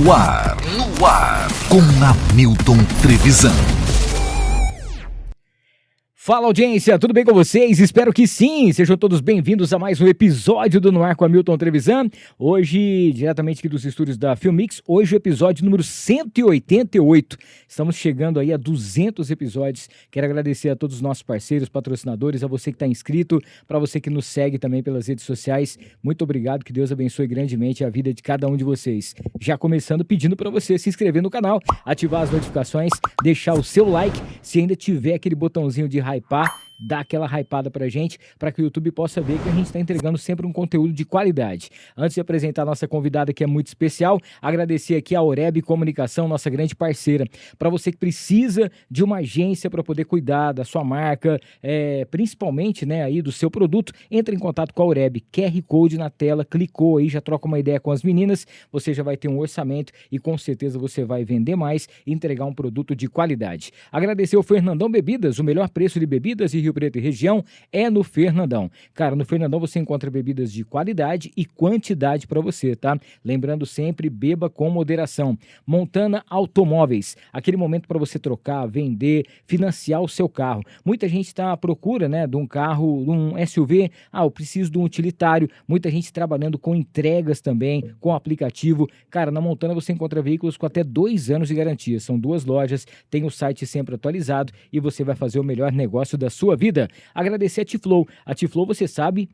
No ar, com Hamilton Trevisan. Fala, audiência, tudo bem com vocês? Espero que sim! Sejam todos bem-vindos a mais um episódio do No Ar com Hamilton Trevisan. Hoje, diretamente aqui dos estúdios da Filmix, hoje o episódio número 188. Estamos chegando aí a 200 episódios. Quero agradecer a todos os nossos parceiros, patrocinadores, a você que está inscrito, para você que nos segue também pelas redes sociais. Muito obrigado, que Deus abençoe grandemente a vida de cada um de vocês. Já começando pedindo para você se inscrever no canal, ativar as notificações, deixar o seu like, se ainda tiver aquele botãozinho de hypar, dá aquela hypada pra gente, para que o YouTube possa ver que a gente está entregando sempre um conteúdo de qualidade. Antes de apresentar a nossa convidada, que é muito especial, agradecer aqui a Aureb Comunicação, nossa grande parceira. Para você que precisa de uma agência para poder cuidar da sua marca, principalmente, né, aí do seu produto, entre em contato com a Aureb. QR Code na tela, clicou aí, já troca uma ideia com as meninas, você já vai ter um orçamento e com certeza você vai vender mais e entregar um produto de qualidade. Agradecer ao Fernandão Bebidas, o melhor preço de bebidas de Rio Preto e região é no Fernandão. Cara, no Fernandão você encontra bebidas de qualidade e quantidade para você, tá? Lembrando sempre, beba com moderação. Montana Automóveis, aquele momento para você trocar, vender, financiar o seu carro. Muita gente está à procura, né, de um carro, de um SUV. Eu preciso de um utilitário. Muita gente trabalhando com entregas também, com aplicativo. Cara, na Montana você encontra veículos com até 2 anos de garantia. São 2 lojas, tem o site sempre atualizado e você vai fazer o melhor negócio da sua vida. Agradecer a T-Flow. A T-Flow, você sabe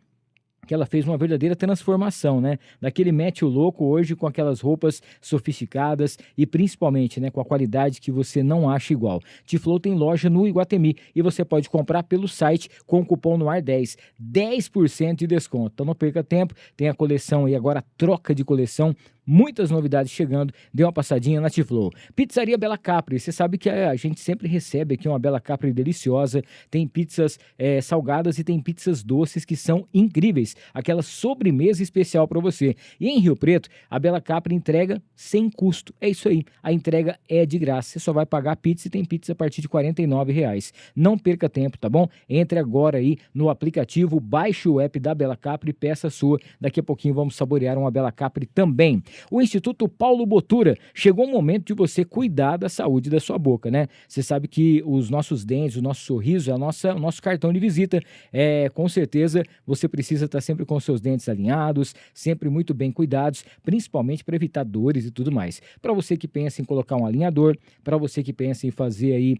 que ela fez uma verdadeira transformação, né? Daquele mete o louco hoje com aquelas roupas sofisticadas e principalmente, né, com a qualidade que você não acha igual. T-Flow tem loja no Iguatemi e você pode comprar pelo site com o cupom NOAR10, 10% de desconto. Então não perca tempo, tem a coleção e agora a troca de coleção. Muitas novidades chegando, dê uma passadinha na T-Flow. Pizzaria Bela Capri, você sabe que a gente sempre recebe aqui uma Bela Capri deliciosa, tem pizzas salgadas e tem pizzas doces que são incríveis, aquela sobremesa especial para você. E em Rio Preto, a Bela Capri entrega sem custo, é isso aí, a entrega é de graça, você só vai pagar a pizza e tem pizza a partir de R$ 49,00. Não perca tempo, tá bom? Entre agora aí no aplicativo, baixe o app da Bela Capri e peça a sua, daqui a pouquinho vamos saborear uma Bela Capri também. O Instituto Paulo Botura, chegou o momento de você cuidar da saúde da sua boca, né? Você sabe que os nossos dentes, o nosso sorriso é o nosso cartão de visita. Com certeza você precisa estar sempre com seus dentes alinhados, sempre muito bem cuidados, principalmente para evitar dores e tudo mais. Para você que pensa em colocar um alinhador, para você que pensa em fazer aí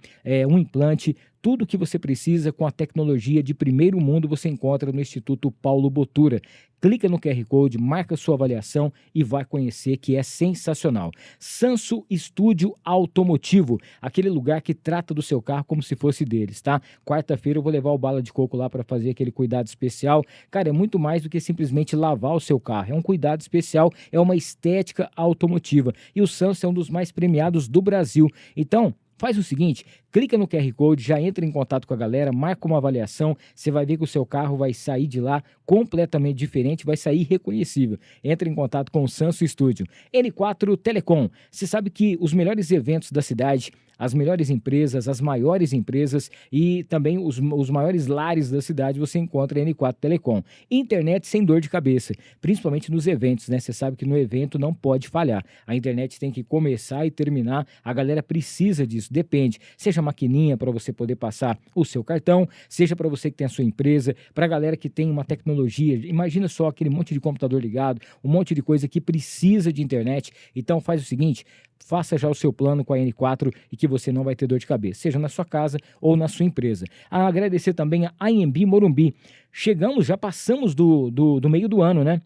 um implante, tudo que você precisa com a tecnologia de primeiro mundo você encontra no Instituto Paulo Botura. Clica no QR Code, marca sua avaliação e vai conhecer, que é sensacional. Sanso Estúdio Automotivo, aquele lugar que trata do seu carro como se fosse deles, tá? Quarta-feira eu vou levar o Bala de Coco lá para fazer aquele cuidado especial. Cara, é muito mais do que simplesmente lavar o seu carro. É um cuidado especial, é uma estética automotiva. E o Sanso é um dos mais premiados do Brasil. Então, faz o seguinte, clica no QR Code, já entra em contato com a galera, marca uma avaliação, você vai ver que o seu carro vai sair de lá completamente diferente, vai sair reconhecível. Entra em contato com o Sanso Estúdio. N4 Telecom, você sabe que os melhores eventos da cidade, as melhores empresas, as maiores empresas e também os maiores lares da cidade você encontra em N4 Telecom. Internet sem dor de cabeça, principalmente nos eventos, né? Você sabe que no evento não pode falhar. A internet tem que começar e terminar, a galera precisa disso, depende. Seja maquininha para você poder passar o seu cartão, seja para você que tem a sua empresa, para a galera que tem uma tecnologia. Imagina só aquele monte de computador ligado, um monte de coisa que precisa de internet. Então faz o seguinte, faça já o seu plano com a N4 e que você não vai ter dor de cabeça, seja na sua casa ou na sua empresa. Agradecer também a IMB Morumbi. Chegamos, já passamos do meio do ano, né?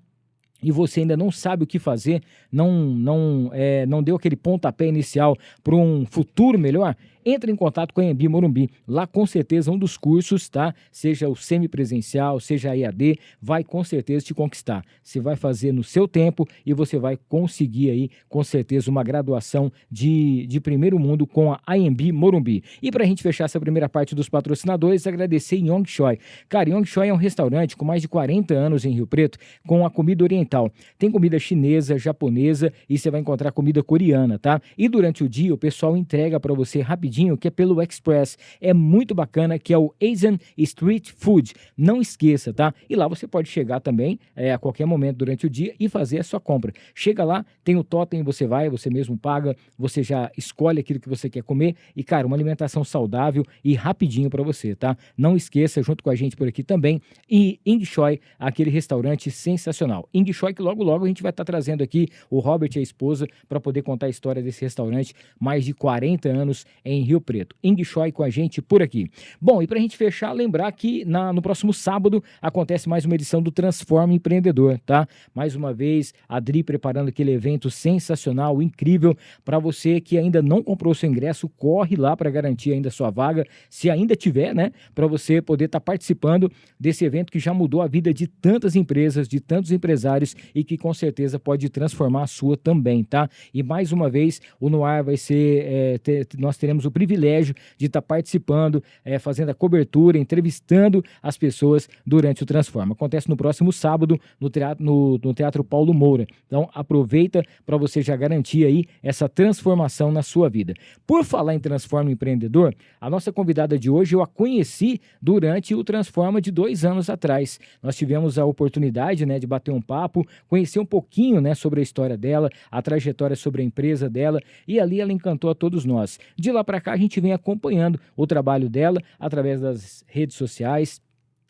E você ainda não sabe o que fazer, não deu aquele pontapé inicial para um futuro melhor, entre em contato com a Anhembi Morumbi. Lá com certeza um dos cursos, tá? Seja o semipresencial, seja a EAD, vai com certeza te conquistar. Você vai fazer no seu tempo e você vai conseguir aí com certeza uma graduação de primeiro mundo com a Anhembi Morumbi. E para a gente fechar essa primeira parte dos patrocinadores, agradecer Yong Choi. Cara, Yong Choi é um restaurante com mais de 40 anos em Rio Preto, com a comida oriental. Tem comida chinesa, japonesa e você vai encontrar comida coreana, tá? E durante o dia o pessoal entrega para você rapidinho rapidinho, que é pelo Express. É muito bacana, que é o Asian Street Food. Não esqueça, tá? E lá você pode chegar também a qualquer momento durante o dia e fazer a sua compra. Chega lá, tem o totem, você vai, você mesmo paga, você já escolhe aquilo que você quer comer e, cara, uma alimentação saudável e rapidinho para você, tá? Não esqueça, junto com a gente por aqui também, e Ing Choy, aquele restaurante sensacional. Ing Choy, que logo logo a gente vai estar trazendo aqui o Robert e a esposa para poder contar a história desse restaurante, mais de 40 anos em Rio Preto. Ing Choy com a gente por aqui. Bom, e para a gente fechar, lembrar que no próximo sábado acontece mais uma edição do Transforma Empreendedor, tá? Mais uma vez, a Dri preparando aquele evento sensacional, incrível, para você que ainda não comprou seu ingresso, corre lá para garantir ainda a sua vaga, se ainda tiver, né? Para você poder estar participando desse evento que já mudou a vida de tantas empresas, de tantos empresários e que com certeza pode transformar a sua também, tá? E mais uma vez, o Noar vai ser, nós teremos o privilégio de estar participando, fazendo a cobertura, entrevistando as pessoas durante o Transforma. Acontece no próximo sábado no Teatro Paulo Moura. Então aproveita para você já garantir aí essa transformação na sua vida. Por falar em Transforma Empreendedor, a nossa convidada de hoje eu a conheci durante o Transforma de 2 anos atrás. Nós tivemos a oportunidade, né, de bater um papo, conhecer um pouquinho, né, sobre a história dela, a trajetória sobre a empresa dela, e ali ela encantou a todos nós. De lá para cá a gente vem acompanhando o trabalho dela através das redes sociais,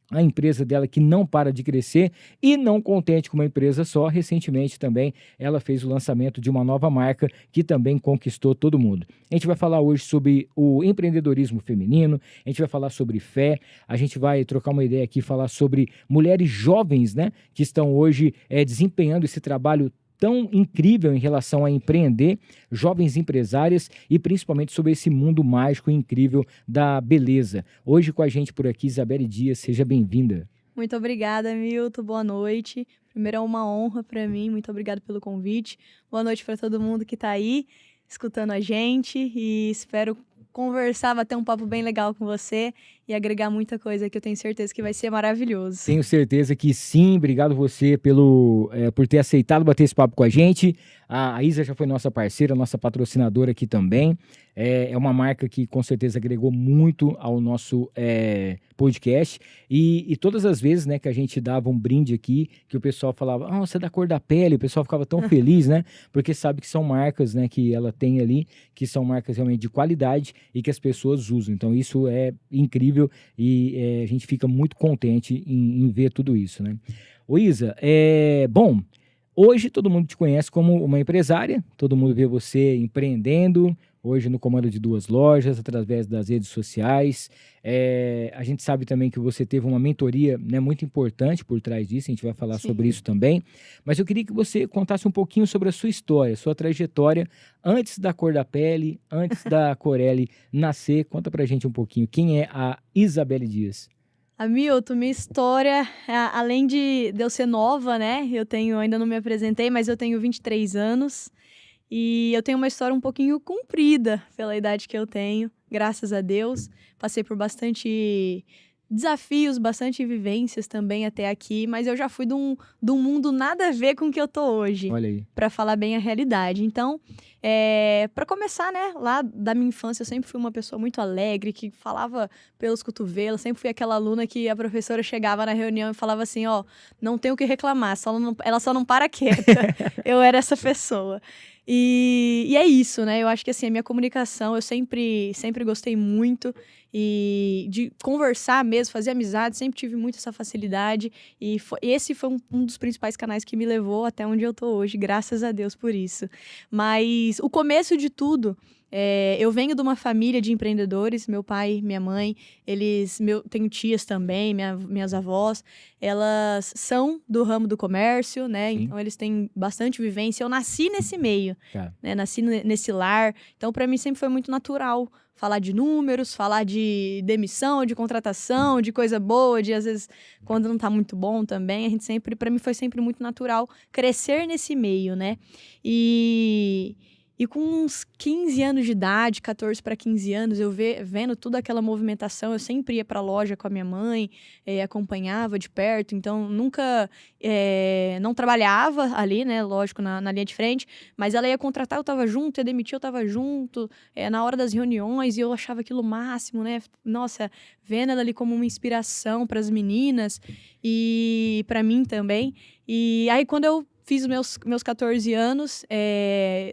a empresa dela que não para de crescer, e não contente com uma empresa só, recentemente também ela fez o lançamento de uma nova marca que também conquistou todo mundo. A gente vai falar hoje sobre o empreendedorismo feminino, a gente vai falar sobre fé, a gente vai trocar uma ideia aqui, falar sobre mulheres jovens, né, que estão hoje desempenhando esse trabalho tão incrível em relação a empreender, jovens empresárias e principalmente sobre esse mundo mágico e incrível da beleza. Hoje com a gente por aqui, Isabelle Dias, seja bem-vinda. Muito obrigada, Milton, boa noite. Primeiro é uma honra para mim, muito obrigada pelo convite. Boa noite para todo mundo que está aí escutando a gente e espero conversar, bater um papo bem legal com você e agregar muita coisa que eu tenho certeza que vai ser maravilhoso. Tenho certeza que sim, obrigado você por ter aceitado bater esse papo com a gente. A Isa já foi nossa parceira, nossa patrocinadora aqui também. É uma marca que com certeza agregou muito ao nosso podcast. E todas as vezes, né, que a gente dava um brinde aqui, que o pessoal falava, você é da cor da pele, o pessoal ficava tão feliz, né? Porque sabe que são marcas, né, que ela tem ali, que são marcas realmente de qualidade e que as pessoas usam. Então isso é incrível e a gente fica muito contente em ver tudo isso, né? Ô Isa, bom, hoje todo mundo te conhece como uma empresária, todo mundo vê você empreendendo, hoje no comando de 2 lojas, através das redes sociais. A gente sabe também que você teve uma mentoria, né, muito importante por trás disso, a gente vai falar sobre isso também. Mas eu queria que você contasse um pouquinho sobre a sua história, sua trajetória, antes da Cor da Pele, antes da Corelli nascer. Conta pra gente um pouquinho, quem é a Isabelle Dias? Milton, minha história, além de eu ser nova, né, ainda não me apresentei, mas eu tenho 23 anos. E eu tenho uma história um pouquinho comprida pela idade que eu tenho, graças a Deus. Passei por bastante desafios, bastante vivências também até aqui, mas eu já fui de um mundo nada a ver com o que eu tô hoje. Olha aí. Pra falar bem a realidade. Então, pra começar, né, lá da minha infância, eu sempre fui uma pessoa muito alegre, que falava pelos cotovelos, sempre fui aquela aluna que a professora chegava na reunião e falava assim, não tem o que reclamar, ela só não para quieta. Eu era essa pessoa. E é isso, né? Eu acho que assim, a minha comunicação, eu sempre gostei muito e de conversar mesmo, fazer amizade, sempre tive muito essa facilidade. E esse foi um dos principais canais que me levou até onde eu tô hoje, graças a Deus por isso. Mas o começo de tudo, eu venho de uma família de empreendedores, meu pai, minha mãe, tenho tias também, minhas avós, elas são do ramo do comércio, né? Sim. Então eles têm bastante vivência. Eu nasci nesse meio, Tá. né? Nasci nesse lar, então para mim sempre foi muito natural falar de números, falar de demissão, de contratação, de coisa boa, de às vezes quando não tá muito bom também, para mim foi sempre muito natural crescer nesse meio, né? E com uns 15 anos de idade, 14 para 15 anos, eu vendo toda aquela movimentação, eu sempre ia para a loja com a minha mãe, acompanhava de perto, então nunca, não trabalhava ali, né, lógico, na linha de frente, mas ela ia contratar, eu estava junto, ia demitir, eu estava junto, na hora das reuniões, e eu achava aquilo o máximo, né, nossa, vendo ela ali como uma inspiração para as meninas e para mim também. E aí, quando eu fiz os meus 14 anos,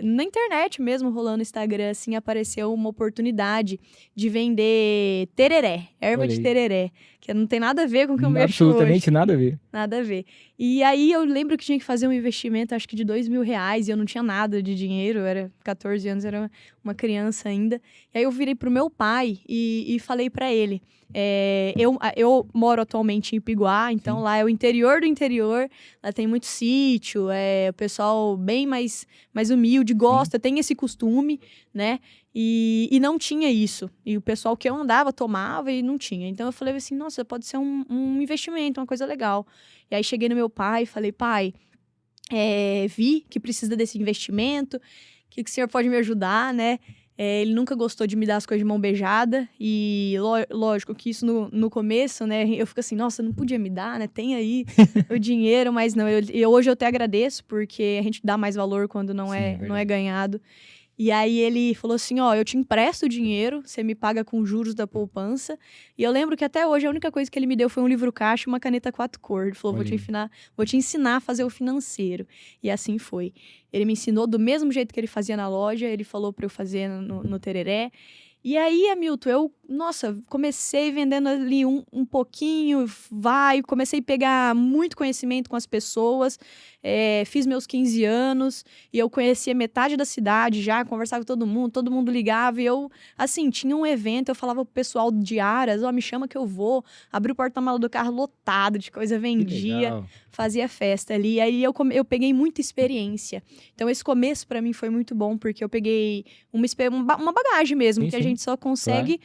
na internet mesmo, rolando no Instagram, assim, apareceu uma oportunidade de vender tereré, erva de tereré, que não tem nada a ver com o que eu mexo hoje. Absolutamente nada a ver. Nada a ver. E aí eu lembro que tinha que fazer um investimento, acho que de R$2.000, e eu não tinha nada de dinheiro, eu era 14 anos, era uma criança ainda. E aí eu virei pro meu pai e falei pra ele, eu moro atualmente em Ipiguá, então lá é o interior do interior, lá tem muito sítio, o pessoal bem mais humilde, gosta, tem esse costume, né? E não tinha isso. E o pessoal que eu andava tomava e não tinha. Então eu falei assim, nossa, pode ser um investimento, uma coisa legal. E aí cheguei no meu pai e falei, pai, vi que precisa desse investimento, que o senhor pode me ajudar, né? Ele nunca gostou de me dar as coisas de mão beijada. E lógico que isso no começo, né? Eu fico assim, nossa, não podia me dar, né? Tem aí o dinheiro, mas não. Hoje eu até agradeço, porque a gente dá mais valor quando não é ganhado. E aí ele falou assim, eu te empresto o dinheiro, você me paga com juros da poupança. E eu lembro que até hoje a única coisa que ele me deu foi um livro caixa e uma caneta 4 cores. Ele falou, vou te ensinar a fazer o financeiro. E assim foi. Ele me ensinou do mesmo jeito que ele fazia na loja, ele falou para eu fazer no tereré. E aí, Hamilton, eu, comecei vendendo ali um pouquinho, comecei a pegar muito conhecimento com as pessoas, fiz meus 15 anos, e eu conhecia metade da cidade já, conversava com todo mundo ligava, e eu, assim, tinha um evento, eu falava pro pessoal de Aras, me chama que eu vou, abri o porta-malas do carro lotado de coisa, vendia, fazia festa ali, e aí eu peguei muita experiência. Então, esse começo pra mim foi muito bom, porque eu peguei uma bagagem mesmo, que a gente só consegue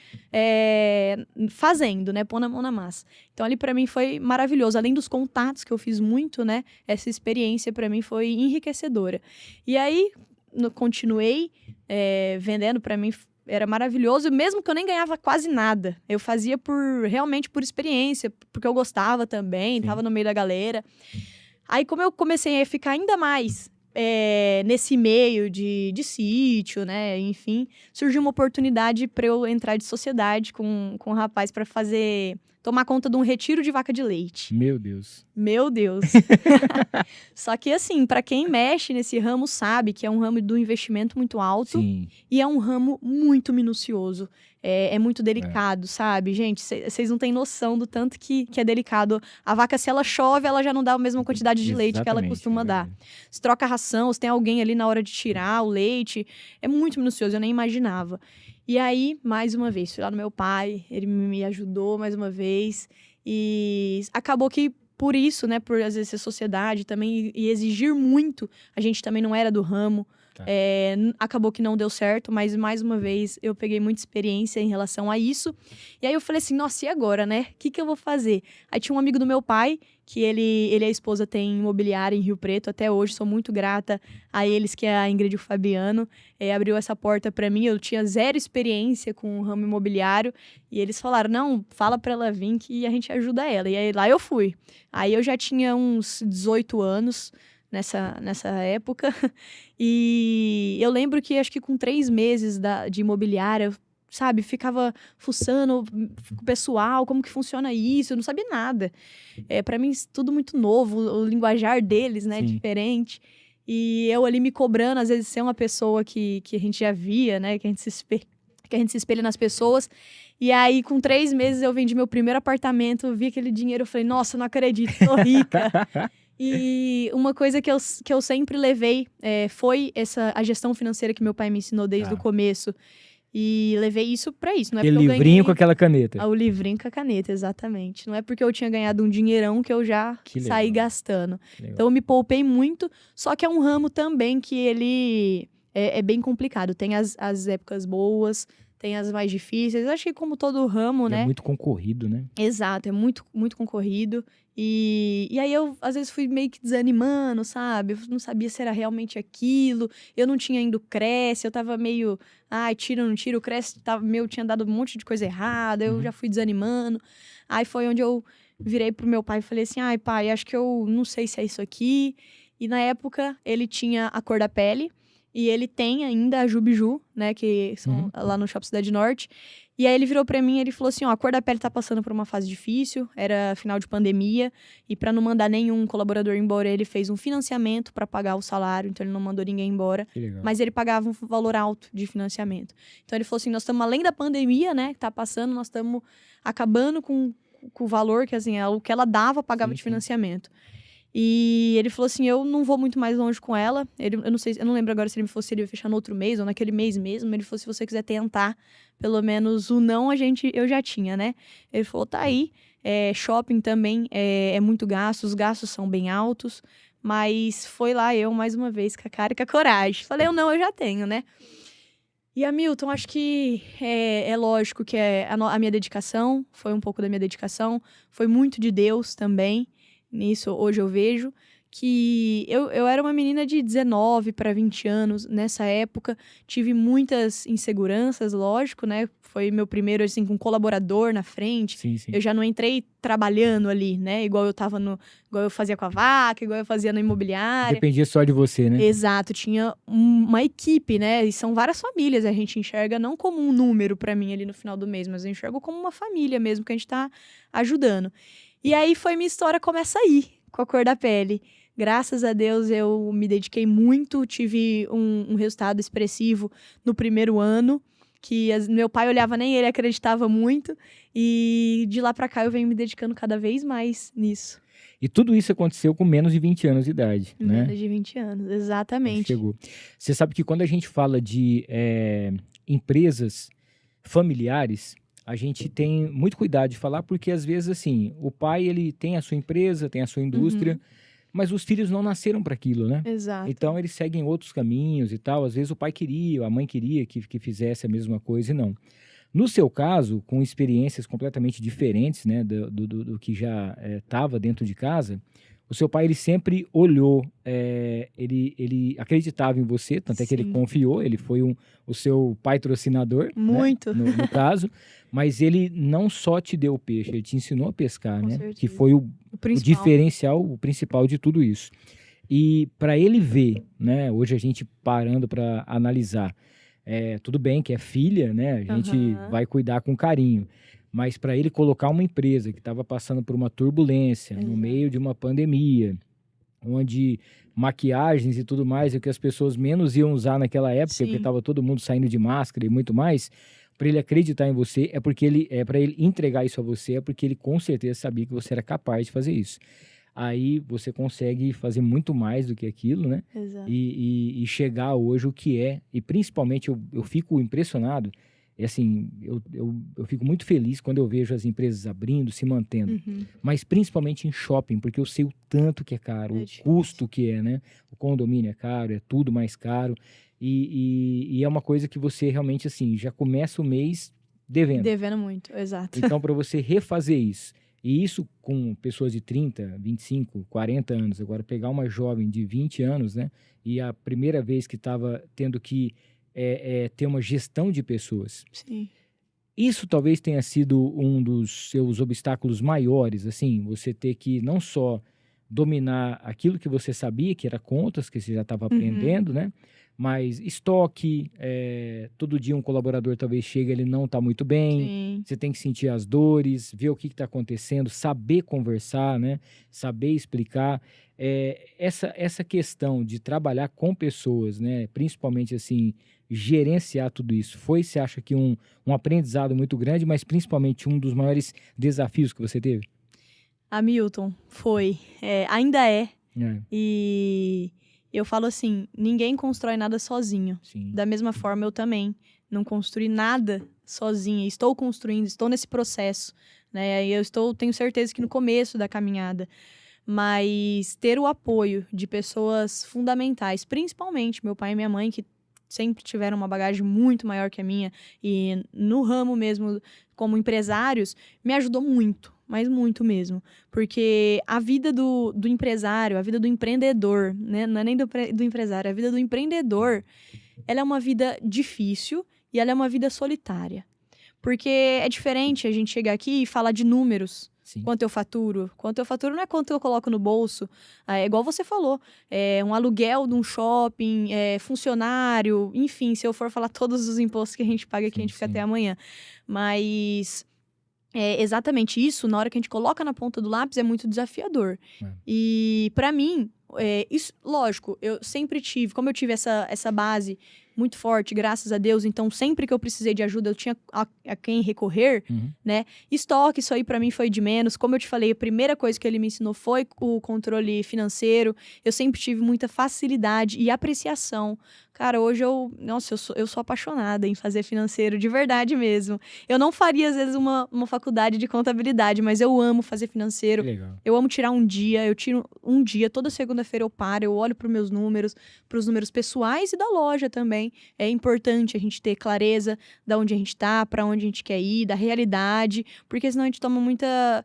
fazendo, né? Pôr na mão na massa. Então, ali pra mim foi maravilhoso. Além dos contatos que eu fiz muito, né? Essa experiência pra mim foi enriquecedora. E aí, continuei vendendo, pra mim era maravilhoso, mesmo que eu nem ganhava quase nada. Eu fazia realmente por experiência, porque eu gostava também, tava no meio da galera. Aí, como eu comecei a ficar ainda mais nesse meio de sítio, né? Enfim, surgiu uma oportunidade para eu entrar de sociedade com um rapaz para tomar conta de um retiro de vaca de leite. Meu Deus. Meu Deus. Só que assim, para quem mexe nesse ramo sabe que é um ramo do investimento muito alto. Sim. E é um ramo muito minucioso. É muito delicado, sabe? Gente, vocês não têm noção do tanto que é delicado. A vaca, se ela chove, ela já não dá a mesma quantidade de leite que ela costuma dar. Se troca a ração, se tem alguém ali na hora de tirar o leite. É muito minucioso, eu nem imaginava. E aí, mais uma vez, fui lá no meu pai, ele me ajudou mais uma vez. E acabou que, por isso, né, por às vezes ser sociedade também e exigir muito, a gente também não era do ramo. Acabou que não deu certo, mas mais uma vez eu peguei muita experiência em relação a isso. E aí eu falei assim, nossa, e agora, né? O que eu vou fazer? Aí tinha um amigo do meu pai, que ele e a esposa tem imobiliária em Rio Preto, até hoje sou muito grata a eles, que é a Ingrid e o Fabiano, abriu essa porta pra mim, eu tinha zero experiência com o ramo imobiliário, e eles falaram, não, fala pra ela vir que a gente ajuda ela. E aí lá eu fui. Aí eu já tinha uns 18 anos, nessa época, e eu lembro que acho que com 3 meses de imobiliária, sabe, ficava fuçando com o pessoal, como que funciona isso, eu não sabia nada. Pra mim, tudo muito novo, o linguajar deles, né, diferente. E eu ali me cobrando, às vezes, ser uma pessoa que a gente já via, né, que a gente se espelha nas pessoas. E aí, com 3 meses, eu vendi meu primeiro apartamento, vi aquele dinheiro, eu falei, nossa, não acredito, tô rica. E uma coisa que eu sempre levei foi a gestão financeira que meu pai me ensinou desde o começo. E levei isso pra isso. Não é aquele porque eu livrinho ganhei... com aquela caneta. O livrinho com a caneta, exatamente. Não é porque eu tinha ganhado um dinheirão que eu já saí gastando. Então eu me poupei muito, só que é um ramo também que ele é bem complicado. Tem as épocas boas, tem as mais difíceis. Eu acho que como todo ramo, E né? é muito concorrido, né? Exato, é muito, muito concorrido. E aí eu, às vezes, fui meio que desanimando, sabe? Eu não sabia se era realmente aquilo. Eu não tinha ainda o Cresce, eu tava meio... Ai, tira ou não tira? O Cresce tava, tinha dado um monte de coisa errada, eu já fui desanimando. Aí foi onde eu virei pro meu pai e falei assim, ai, pai, acho que eu não sei se é isso aqui. E na época, ele tinha a Cor da Pele. E ele tem ainda a Jubiju, né? Que são lá no Shopping Cidade Norte. E aí ele virou pra mim e ele falou assim, ó, a Cor da Pele tá passando por uma fase difícil, era final de pandemia, e pra não mandar nenhum colaborador embora, ele fez um financiamento pra pagar o salário, então ele não mandou ninguém embora, Que legal. mas ele pagava um valor alto de financiamento. Então ele falou assim, nós estamos além da pandemia, né, que tá passando, nós estamos acabando com o valor que, assim, o que ela dava, pagava Sim, de sim. financiamento. E ele falou assim, eu não vou muito mais longe com ela. Eu não sei, eu não lembro agora se ele me falou se ele ia fechar no outro mês ou naquele mês mesmo. Ele falou, se você quiser tentar, pelo menos o não eu já tinha, né? Ele falou, tá aí. Shopping também é muito gasto, os gastos são bem altos. Mas foi lá eu, mais uma vez, com a cara e com a coragem. Falei, o não eu já tenho, né? E, Hamilton, acho que é lógico que a minha dedicação, foi um pouco da minha dedicação, foi muito de Deus também. Nisso, hoje eu vejo que eu era uma menina de 19 para 20 anos nessa época, tive muitas inseguranças, lógico, né? Foi meu primeiro, assim, com um colaborador na frente. Sim, sim. Eu já não entrei trabalhando ali, né? Igual eu fazia com a vaca, igual eu fazia na imobiliária. Dependia só de você, né? Exato, tinha uma equipe, né? E são várias famílias, a gente enxerga não como um número para mim ali no final do mês, mas eu enxergo como uma família mesmo que a gente tá ajudando. E aí minha história começa aí, com a Cor da Pele. Graças a Deus eu me dediquei muito, tive um resultado expressivo no primeiro ano, que meu pai olhava, nem ele acreditava muito, e de lá pra cá eu venho me dedicando cada vez mais nisso. E tudo isso aconteceu com menos de 20 anos de idade, né? Menos de 20 anos, exatamente. Chegou. Você sabe que quando a gente fala de empresas familiares, a gente tem muito cuidado de falar, porque às vezes, assim, o pai, ele tem a sua empresa, tem a sua indústria, mas os filhos não nasceram para aquilo, né? Exato. Então, eles seguem outros caminhos e tal. Às vezes, o pai queria, a mãe queria que fizesse a mesma coisa e não. No seu caso, com experiências completamente diferentes, né, do que já estava dentro de casa, o seu pai, ele sempre olhou, ele acreditava em você, tanto é que ele Sim. confiou, ele foi o seu patrocinador, Muito. né, no caso, mas ele não só te deu o peixe, ele te ensinou a pescar, Com né, certeza. que foi o principal. diferencial, o principal de tudo isso. E para ele ver, né, hoje a gente parando para analisar, tudo bem que é filha, né, a gente vai cuidar com carinho, mas para ele colocar uma empresa que estava passando por uma turbulência, no meio de uma pandemia, onde maquiagens e tudo mais é o que as pessoas menos iam usar naquela época, Sim. porque estava todo mundo saindo de máscara e muito mais, para ele acreditar em você, para ele entregar isso a você, é porque ele com certeza sabia que você era capaz de fazer isso. Aí você consegue fazer muito mais do que aquilo, né? Exato. E chegar hoje o que é, e principalmente eu fico impressionado, assim, eu fico muito feliz quando eu vejo as empresas abrindo, se mantendo, mas principalmente em shopping, porque eu sei o tanto que é caro, o difícil. custo que é, né? O condomínio é caro, é tudo mais caro, e é uma coisa que você realmente, assim, já começa o mês devendo. Devendo muito, exato. Então, para você refazer isso, e isso com pessoas de 30, 25, 40 anos, agora pegar uma jovem de 20 anos, né? E a primeira vez que estava tendo que ter uma gestão de pessoas. Sim. Isso talvez tenha sido um dos seus obstáculos maiores, assim, você ter que não só dominar aquilo que você sabia, que era contas, que você já estava aprendendo, né? Mas estoque, todo dia um colaborador talvez chega, ele não está muito bem, Sim. você tem que sentir as dores, ver o que está acontecendo, saber conversar, né? Saber explicar. Essa questão de trabalhar com pessoas, né? Principalmente assim, gerenciar tudo isso, você acha que um aprendizado muito grande, mas principalmente um dos maiores desafios que você teve? Hamilton, foi. Ainda é. É, E eu falo assim, ninguém constrói nada sozinho. sim. Da mesma forma, eu também não construí nada sozinha. Estou construindo, estou nesse processo, né? E tenho certeza que no começo da caminhada. Mas ter o apoio de pessoas fundamentais, principalmente meu pai e minha mãe, que sempre tiveram uma bagagem muito maior que a minha, e no ramo mesmo, como empresários, me ajudou muito, mas muito mesmo. Porque a vida do empresário, a vida do empreendedor, né? Não é nem do empresário, a vida do empreendedor, ela é uma vida difícil e ela é uma vida solitária. Porque é diferente a gente chegar aqui e falar de números. Sim. Quanto eu faturo. Quanto eu faturo não é quanto eu coloco no bolso. É igual você falou. É um aluguel de um shopping, funcionário, enfim, se eu for falar todos os impostos que a gente paga aqui, a gente fica até amanhã. Mas é exatamente isso, na hora que a gente coloca na ponta do lápis, é muito desafiador. E pra mim, isso, lógico, eu sempre tive, como eu tive essa base muito forte, graças a Deus, então sempre que eu precisei de ajuda, eu tinha a quem recorrer, né? Estoque, isso aí pra mim foi de menos. Como eu te falei, a primeira coisa que ele me ensinou foi o controle financeiro. Eu sempre tive muita facilidade e apreciação. Cara, hoje eu sou apaixonada em fazer financeiro, de verdade mesmo. Eu não faria, às vezes, uma faculdade de contabilidade, mas eu amo fazer financeiro. Legal. Eu amo tirar um dia, eu tiro um dia, toda segunda-feira eu paro, eu olho para os números pessoais e da loja também. É importante a gente ter clareza de onde a gente tá, para onde a gente quer ir, da realidade, porque senão a gente toma muita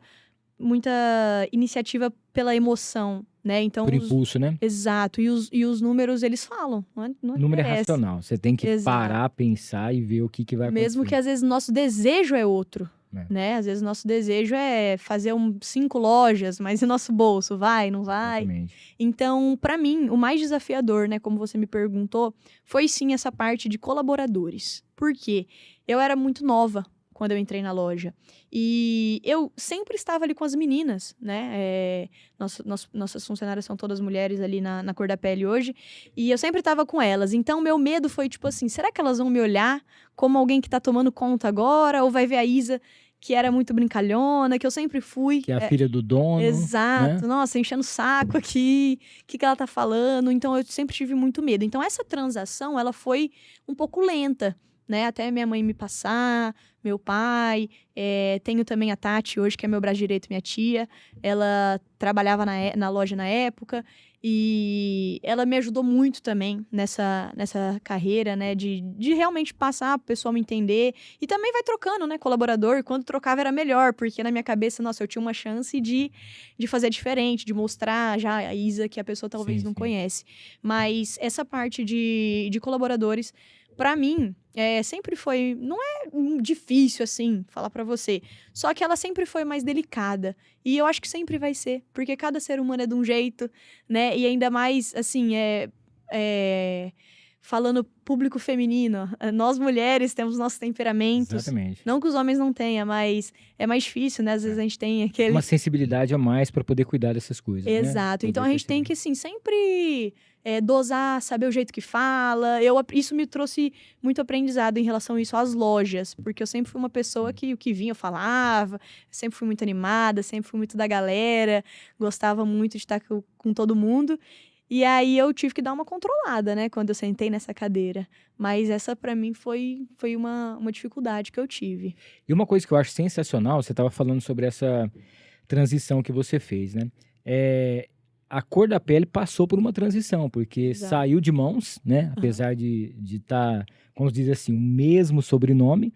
iniciativa pela emoção, né? Então, Por impulso, né? Exato. E os números, eles falam. Não Número é interessa. racional. Você tem que Exato. parar, pensar e ver o que vai acontecer. Mesmo que às vezes o nosso desejo é outro. Né? Às vezes o nosso desejo é fazer 5 lojas, mas e o nosso bolso? Vai, não vai? Exatamente. Então, para mim, o mais desafiador, né, como você me perguntou, foi sim essa parte de colaboradores. Por quê? Eu era muito nova quando eu entrei na loja. E eu sempre estava ali com as meninas, né? Nossas funcionárias são todas mulheres ali na cor da pele hoje. E eu sempre estava com elas. Então, meu medo foi tipo assim, será que elas vão me olhar como alguém que tá tomando conta agora? Ou vai ver a Isa, que era muito brincalhona, que eu sempre fui. Que é a filha do dono. Exato. Né? Nossa, enchendo o saco aqui. O que ela tá falando? Então, eu sempre tive muito medo. Então, essa transação, ela foi um pouco lenta, né? Até minha mãe me passar, meu pai. Tenho também a Tati hoje, que é meu braço direito, minha tia. Ela trabalhava na loja na época. E ela me ajudou muito também nessa carreira, né? De realmente passar pro pessoal me entender. E também vai trocando, né? Colaborador. E quando trocava era melhor, porque na minha cabeça, nossa, eu tinha uma chance de fazer diferente, de mostrar já a Isa, que a pessoa talvez não conhece. Mas essa parte de colaboradores, pra mim, sempre foi... Não é difícil, assim, falar pra você. Só que ela sempre foi mais delicada. E eu acho que sempre vai ser. Porque cada ser humano é de um jeito, né? E ainda mais, assim, falando público feminino. Nós, mulheres, temos nossos temperamentos. Exatamente. Não que os homens não tenham, mas é mais difícil, né? Às vezes a gente tem aquele... Uma sensibilidade a mais para poder cuidar dessas coisas, Exato. Né? Então a gente tem que, assim, sempre... dosar, saber o jeito que fala. Isso me trouxe muito aprendizado em relação a isso às lojas, porque eu sempre fui uma pessoa que o que vinha eu falava, sempre fui muito animada, sempre fui muito da galera, gostava muito de estar com todo mundo. E aí eu tive que dar uma controlada, né, quando eu sentei nessa cadeira. Mas essa pra mim foi uma dificuldade que eu tive. E uma coisa que eu acho sensacional, você estava falando sobre essa transição que você fez, né? A cor da pele passou por uma transição, porque Exato. saiu de mãos, né? Apesar de estar, como diz assim, o mesmo sobrenome.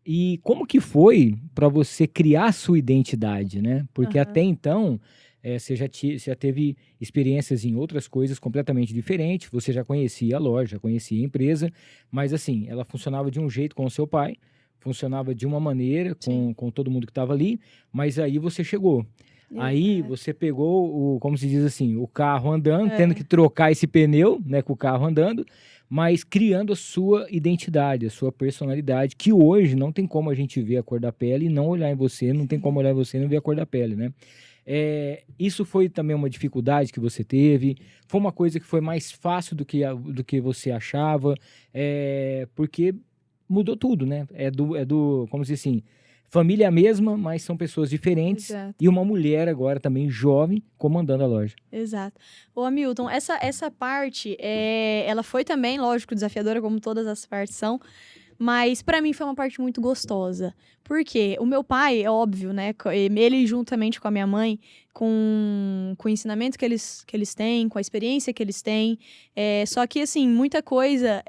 E como que foi para você criar a sua identidade, né? Porque até então, você já teve experiências em outras coisas completamente diferentes. Você já conhecia a loja, já conhecia a empresa, mas assim, ela funcionava de um jeito com o seu pai, funcionava de uma maneira com todo mundo que estava ali, mas aí você chegou. Aí você pegou, como se diz assim, o carro andando, tendo que trocar esse pneu, né, com o carro andando, mas criando a sua identidade, a sua personalidade, que hoje não tem como a gente ver a cor da pele e não olhar em você, não tem como olhar em você e não ver a cor da pele, né? Isso foi também uma dificuldade que você teve? Foi uma coisa que foi mais fácil do que você achava? Porque mudou tudo, né? Como se diz assim, família mesma, mas são pessoas diferentes. Exato. E uma mulher agora também jovem comandando a loja. Exato. Ô, Hamilton, essa parte, ela foi também, lógico, desafiadora, como todas as partes são. Mas pra mim foi uma parte muito gostosa. Porque o meu pai, é óbvio, né? Ele juntamente com a minha mãe, com o ensinamento que eles têm, com a experiência que eles têm. Só que, assim, muita coisa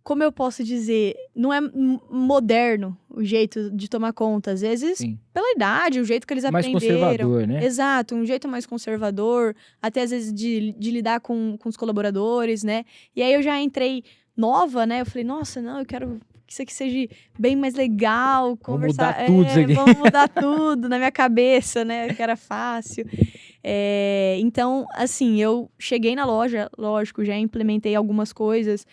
como eu posso dizer, não é moderno o jeito de tomar conta. Às vezes, Sim. pela idade, o jeito que eles Mais aprenderam. conservador, né? Exato, um jeito mais conservador, até às vezes de lidar com os colaboradores, né? E aí eu já entrei nova, né? Eu falei, nossa, não, eu quero que isso aqui seja bem mais legal, conversar. Vamos mudar tudo isso aqui. Vamos mudar tudo na minha cabeça, né? Que era fácil. Então, assim, eu cheguei na loja, lógico, já implementei algumas coisas,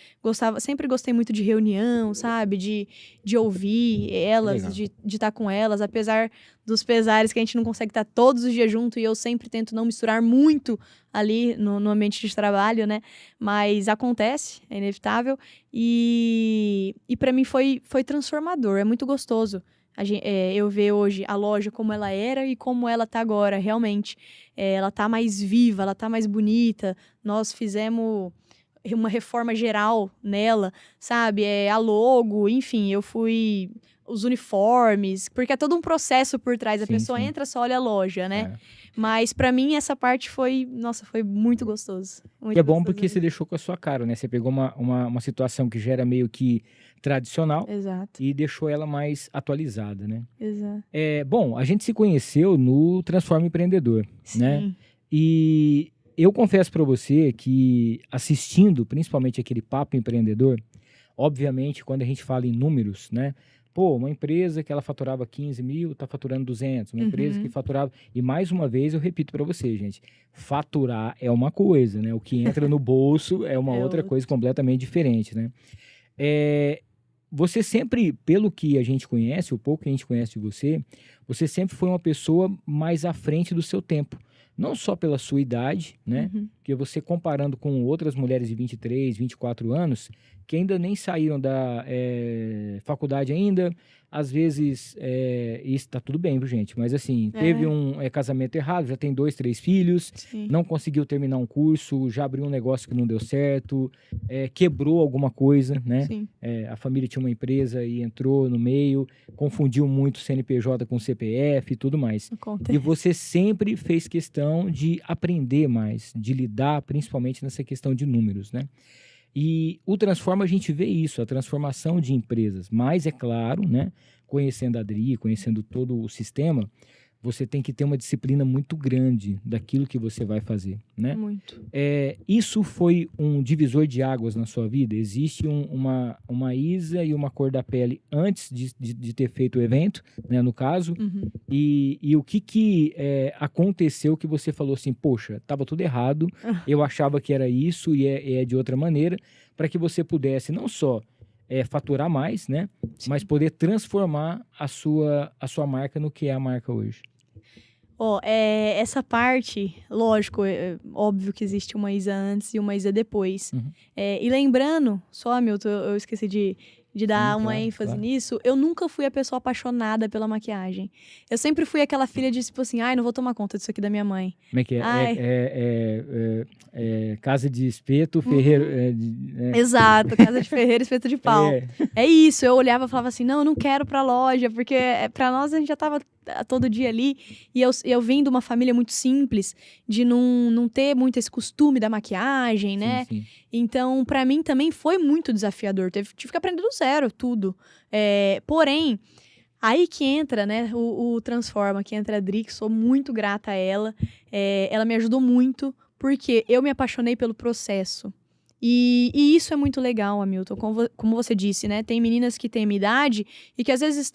sempre gostei muito de reunião, sabe? De ouvir elas, Legal. de estar com elas, apesar dos pesares que a gente não consegue estar todos os dias junto, e eu sempre tento não misturar muito ali no ambiente de trabalho, né? Mas acontece, é inevitável, e para mim foi transformador, é muito gostoso. Eu ver hoje a loja como ela era e como ela tá agora, realmente. Ela tá mais viva, ela tá mais bonita. Nós fizemos uma reforma geral nela, sabe? A logo, enfim, os uniformes, porque é todo um processo por trás. A Sim, pessoa sim. entra, só olha a loja, né? É. Mas pra mim essa parte foi muito gostoso. Muito Que é bom gostoso porque mesmo. você deixou com a sua cara, né? Você pegou uma situação que já era meio que tradicional Exato, e deixou ela mais atualizada, né? exato. Bom, a gente se conheceu no Transforma Empreendedor, né? Sim. E eu confesso para você que assistindo principalmente aquele Papo Empreendedor, obviamente quando a gente fala em números, né? Pô, uma empresa que ela faturava 15 mil, tá faturando 200. Uma empresa que faturava... E mais uma vez eu repito para você, gente, faturar é uma coisa, né? O que entra no bolso é uma outra coisa completamente diferente, né? Você sempre, pelo que a gente conhece, o pouco que a gente conhece de você sempre foi uma pessoa mais à frente do seu tempo. Não só pela sua idade, né? Porque você comparando com outras mulheres de 23, 24 anos, que ainda nem saíram da faculdade ainda, às vezes, isso tá tudo bem, viu, gente? Mas assim, teve um casamento errado, já tem 2, 3 filhos, Sim. não conseguiu terminar um curso, já abriu um negócio que não deu certo, quebrou alguma coisa, né? Sim. A família tinha uma empresa e entrou no meio, confundiu muito CNPJ com CPF e tudo mais. Acontece. E você sempre fez questão de aprender mais, de lidar principalmente nessa questão de números, né? E o Transforma, a gente vê isso, a transformação de empresas. Mas, é claro, né, conhecendo a Adri, conhecendo todo o sistema, você tem que ter uma disciplina muito grande daquilo que você vai fazer, né? Muito. Isso foi um divisor de águas na sua vida? Existe uma Isa e uma cor da pele antes de ter feito o evento, né, no caso? E o que aconteceu que você falou assim, poxa, estava tudo errado, eu achava que era isso e é de outra maneira, para que você pudesse não só faturar mais, né, mas poder transformar a sua marca no que é a marca hoje. Essa parte, lógico, óbvio que existe uma Isa antes e uma Isa depois. E lembrando, só, Milton, eu esqueci de dar Sim, uma claro, ênfase claro. nisso, eu nunca fui a pessoa apaixonada pela maquiagem. Eu sempre fui aquela filha de, tipo assim, ai, não vou tomar conta disso aqui da minha mãe. Como é que é? Ai. Casa de espeto, ferreiro... Exato, casa de ferreiro, espeto de pau. É. É isso, eu olhava e falava assim, não, eu não quero pra loja, porque pra nós a gente já tava todo dia ali, e eu vim de uma família muito simples, de não ter muito esse costume da maquiagem, né? Sim, sim. Então, pra mim também foi muito desafiador, tive que aprender do zero, tudo. Porém, aí que entra, né, o Transforma, que entra a Adri, que sou muito grata a ela, ela me ajudou muito, porque eu me apaixonei pelo processo. E isso é muito legal, Hamilton, como você disse, né? Tem meninas que têm minha idade e que às vezes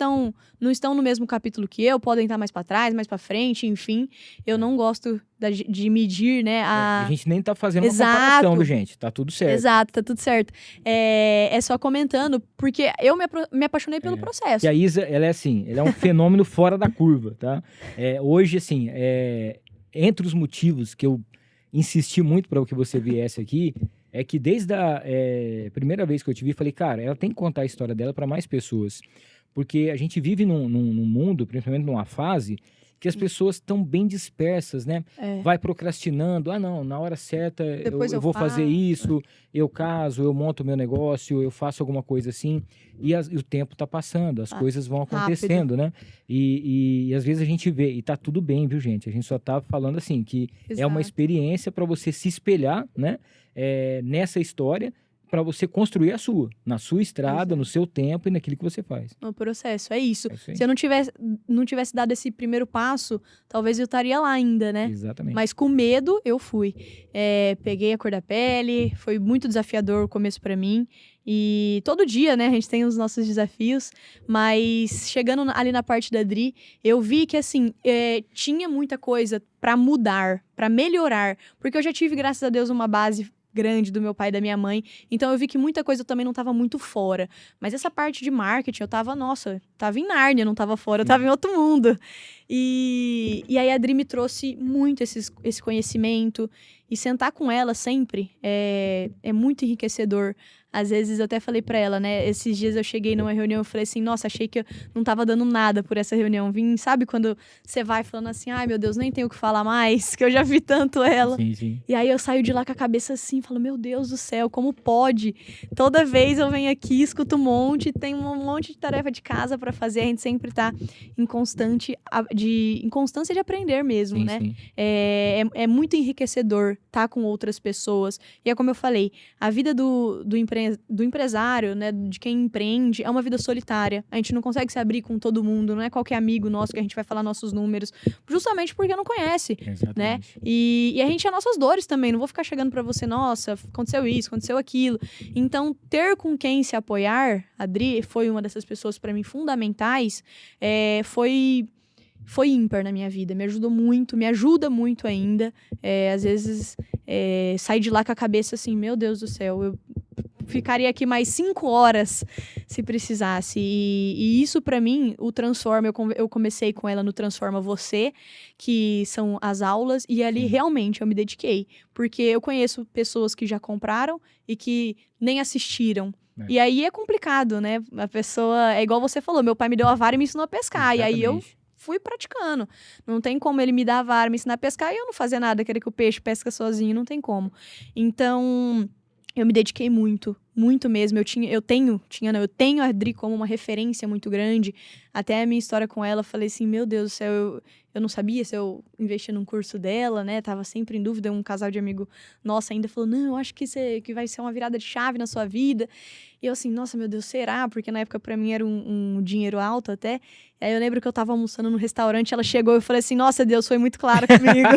não estão no mesmo capítulo que eu, podem estar mais pra trás, mais pra frente, enfim. Eu não gosto de medir, né? A gente nem tá fazendo uma Exato. comparação, viu, gente? Tá tudo certo. Exato, tá tudo certo. É só comentando, porque eu me apaixonei pelo processo. Que a Isa, ela é assim, ela é um fenômeno fora da curva, tá? Hoje, assim, entre os motivos que eu insisti muito para que você viesse aqui, é que desde a primeira vez que eu te vi, falei, cara, ela tem que contar a história dela para mais pessoas. Porque a gente vive num mundo, principalmente numa fase, que as pessoas estão bem dispersas, né? Vai procrastinando. Ah, não, na hora certa Depois eu eu vou fazer faço. isso, eu caso, eu monto meu negócio, eu faço alguma coisa assim. E o tempo tá passando, as coisas vão acontecendo, né? E às vezes a gente vê, e tá tudo bem, viu, gente? A gente só tá falando assim, que é uma Exato. experiência para você se espelhar, né? Nessa história, para você construir a sua, na sua estrada, Exato. no seu tempo e naquilo que você faz. No processo, é isso. É isso aí. Se eu não tivesse dado esse primeiro passo, talvez eu estaria lá ainda, né? Exatamente. Mas com medo, eu fui. Peguei a cor da pele, foi muito desafiador o começo pra mim. E todo dia, né, a gente tem os nossos desafios. Mas chegando ali na parte da Dri, eu vi que, assim, tinha muita coisa pra mudar, pra melhorar. Porque eu já tive, graças a Deus, uma base grande do meu pai e da minha mãe. Então eu vi que muita coisa eu também não tava muito fora. Mas essa parte de marketing, eu tava em Nárnia, não tava fora, eu tava em outro mundo. E aí a Adri me trouxe muito esse conhecimento. E sentar com ela sempre é muito enriquecedor. Às vezes eu até falei pra ela, né? Esses dias eu cheguei numa reunião e falei assim, nossa, achei que eu não tava dando nada por essa reunião. Vim, sabe quando você vai falando assim, ai meu Deus, nem tenho o que falar mais, que eu já vi tanto ela. Sim, sim. E aí eu saio de lá com a cabeça assim, falo, meu Deus do céu, como pode? Toda vez eu venho aqui, escuto um monte, tem um monte de tarefa de casa pra fazer, a gente sempre tá em constância de aprender mesmo, Sim, né? sim. É muito enriquecedor estar com outras pessoas. E é como eu falei, a vida do empresário, né, de quem empreende, é uma vida solitária. A gente não consegue se abrir com todo mundo, não é qualquer amigo nosso que a gente vai falar nossos números, justamente porque não conhece, né? Exatamente. E a gente é nossas dores também, não vou ficar chegando pra você, nossa, aconteceu isso, aconteceu aquilo. Então, ter com quem se apoiar, a Dri foi uma dessas pessoas pra mim fundamentais, foi ímpar na minha vida, me ajudou muito, me ajuda muito ainda. Às vezes, sair de lá com a cabeça assim, meu Deus do céu, eu ficaria aqui mais 5 horas se precisasse. E isso, pra mim, o Transforma, eu comecei com ela no Transforma Você, que são as aulas, e ali realmente eu me dediquei. Porque eu conheço pessoas que já compraram e que nem assistiram. E aí é complicado, né? A pessoa, é igual você falou, meu pai me deu a vara e me ensinou a pescar. Exatamente. E aí eu fui praticando. Não tem como ele me dar a vara, me ensinar a pescar e eu não fazer nada, querer que o peixe pesca sozinho, não tem como. Então, eu me dediquei muito, muito mesmo. Eu tenho a Adri como uma referência muito grande. Até a minha história com ela, eu falei assim, meu Deus do céu, eu não sabia se eu investia num curso dela, né? Tava sempre em dúvida. Um casal de amigo nosso ainda falou, não, eu acho que vai ser uma virada de chave na sua vida. E eu assim, nossa, meu Deus, será? Porque na época pra mim era um dinheiro alto até. E aí eu lembro que eu tava almoçando no restaurante, ela chegou e eu falei assim, nossa, Deus, foi muito claro comigo.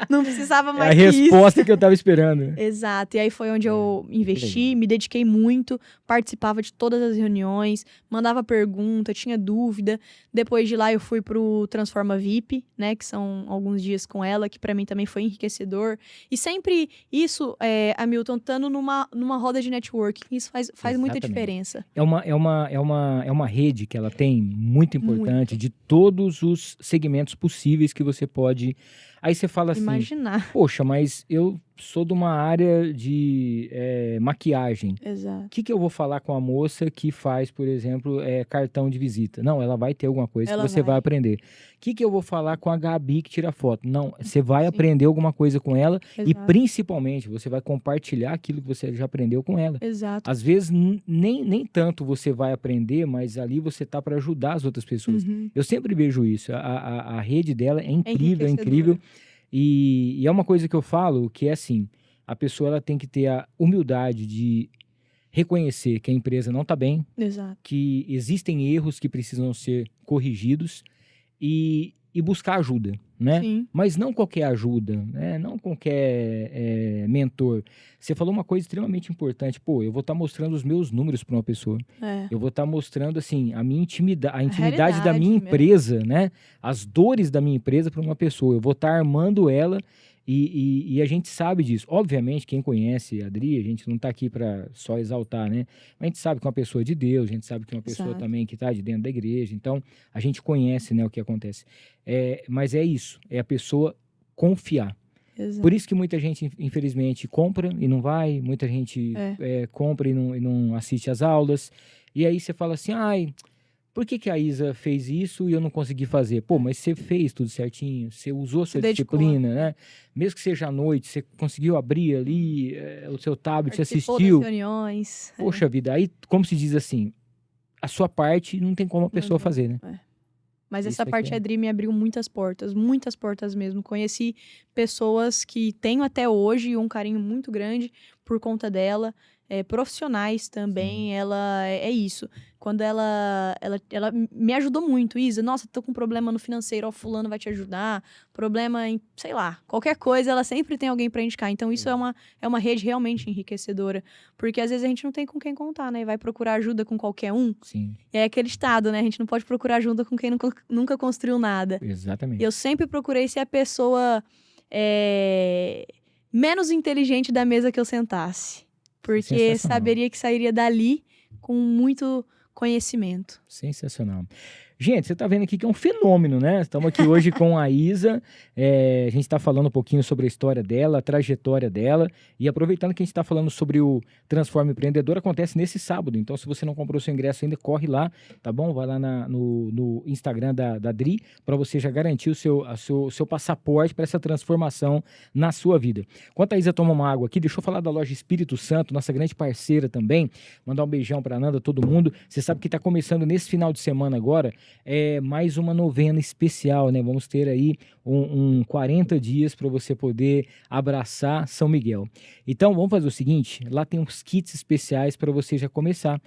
Não precisava mais É a que resposta isso. que eu tava esperando. Exato. E aí foi onde eu investi, me dediquei muito, participava de todas as reuniões, mandava pergunta, tinha dúvida. Depois de lá eu fui pro Transforma VIP, né, que são alguns dias com ela, que pra mim também foi enriquecedor. E sempre isso, Hamilton, estando numa roda de networking, isso faz muita Exatamente. diferença. É uma rede que ela tem muito importante de todos os segmentos possíveis que você pode. Aí você fala assim, Imaginar. poxa, mas eu sou de uma área de maquiagem. Exato. O que eu vou falar com a moça que faz, por exemplo, cartão de visita? Não, ela vai ter alguma coisa Ela que você vai vai. aprender. O que eu vou falar com a Gabi que tira foto? Não, você vai Sim. aprender alguma coisa com ela e Exato. principalmente você vai compartilhar aquilo que você já aprendeu com ela. Exato. Às vezes nem tanto você vai aprender, mas ali você tá para ajudar as outras pessoas. Uhum. Eu sempre vejo isso. A rede dela é incrível, é enriquecedora. incrível. E é uma coisa que eu falo que é assim, a pessoa ela tem que ter a humildade de reconhecer que a empresa não está bem, Exato. que existem erros que precisam ser corrigidos e buscar ajuda, né? Sim. Mas não qualquer ajuda, né? Não qualquer mentor. Você falou uma coisa extremamente importante. Pô, eu vou estar mostrando os meus números para uma pessoa. Eu vou estar mostrando, assim, a minha intimidade, a intimidade da minha realidade mesmo. empresa, né? As dores da minha empresa para uma pessoa. Eu vou estar armando ela e a gente sabe disso. Obviamente, quem conhece a Adri, a gente não está aqui para só exaltar, né? Mas a gente sabe que é uma pessoa de Deus, a gente sabe que é uma pessoa Exato. também que está de dentro da igreja. Então, a gente conhece, né, o que acontece. Mas é isso, é a pessoa confiar. Exato. Por isso que muita gente, infelizmente, compra e não vai, muita gente compra e não assiste às aulas. E aí você fala assim, ai, por que a Isa fez isso e eu não consegui fazer? Pô, mas você fez tudo certinho, você usou sua dedicou. disciplina, né? Mesmo que seja à noite, você conseguiu abrir ali o seu tablet, você Participou assistiu. das reuniões. Poxa vida, aí, como se diz assim, a sua parte não tem como a pessoa tem. fazer, né? Mas Isso essa aqui parte é. a Adri me abriu muitas portas mesmo. Conheci pessoas que tenho até hoje um carinho muito grande por conta dela. Profissionais também, ela é isso. Quando ela me ajudou muito, Isa, nossa, tô com um problema no financeiro, ó, fulano vai te ajudar, problema em, sei lá, qualquer coisa, ela sempre tem alguém pra indicar. Então isso é uma rede realmente enriquecedora, porque às vezes a gente não tem com quem contar, né? E vai procurar ajuda com qualquer um. Sim, E é aquele estado, né? A gente não pode procurar ajuda com quem nunca construiu nada. exatamente. Eu sempre procurei ser a pessoa menos inteligente da mesa que eu sentasse. Porque Sensacional. saberia que sairia dali com muito conhecimento. Sensacional. Gente, você tá vendo aqui que é um fenômeno, né? Estamos aqui hoje com a Isa, a gente está falando um pouquinho sobre a história dela, a trajetória dela, e aproveitando que a gente está falando sobre o Transforma Empreendedor, acontece nesse sábado, então se você não comprou seu ingresso ainda, corre lá, tá bom? Vai lá no Instagram da Dri, para você já garantir o seu passaporte para essa transformação na sua vida. Enquanto a Isa toma uma água aqui, deixa eu falar da loja Espírito Santo, nossa grande parceira também, mandar um beijão para Nanda, todo mundo. Você sabe que está começando nesse final de semana agora, mais uma novena especial, né? Vamos ter aí 40 dias para você poder abraçar São Miguel. Então, vamos fazer o seguinte, lá tem uns kits especiais para você já começar.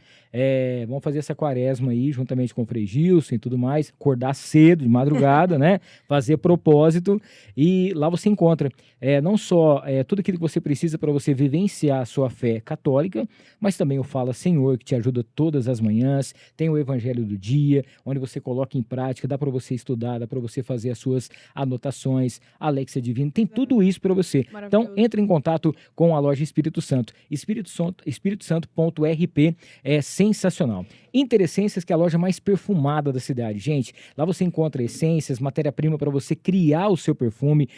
Vamos fazer essa quaresma aí, juntamente com o Frei Gilson e tudo mais, acordar cedo, de madrugada, né? Fazer propósito, e lá você encontra não só tudo aquilo que você precisa para você vivenciar a sua fé católica, mas também o Fala Senhor, que te ajuda todas as manhãs, tem o Evangelho do Dia, onde você coloca em prática, dá para você estudar, dá para você fazer as suas anotações, Alexia Divina, tem tudo isso para você. Então, entre em contato com a loja Espírito Santo, espiritosanto.rp, é sensacional. Interessências, que é a loja mais perfumada da cidade. Gente, lá você encontra essências, matéria-prima para você criar o seu perfume,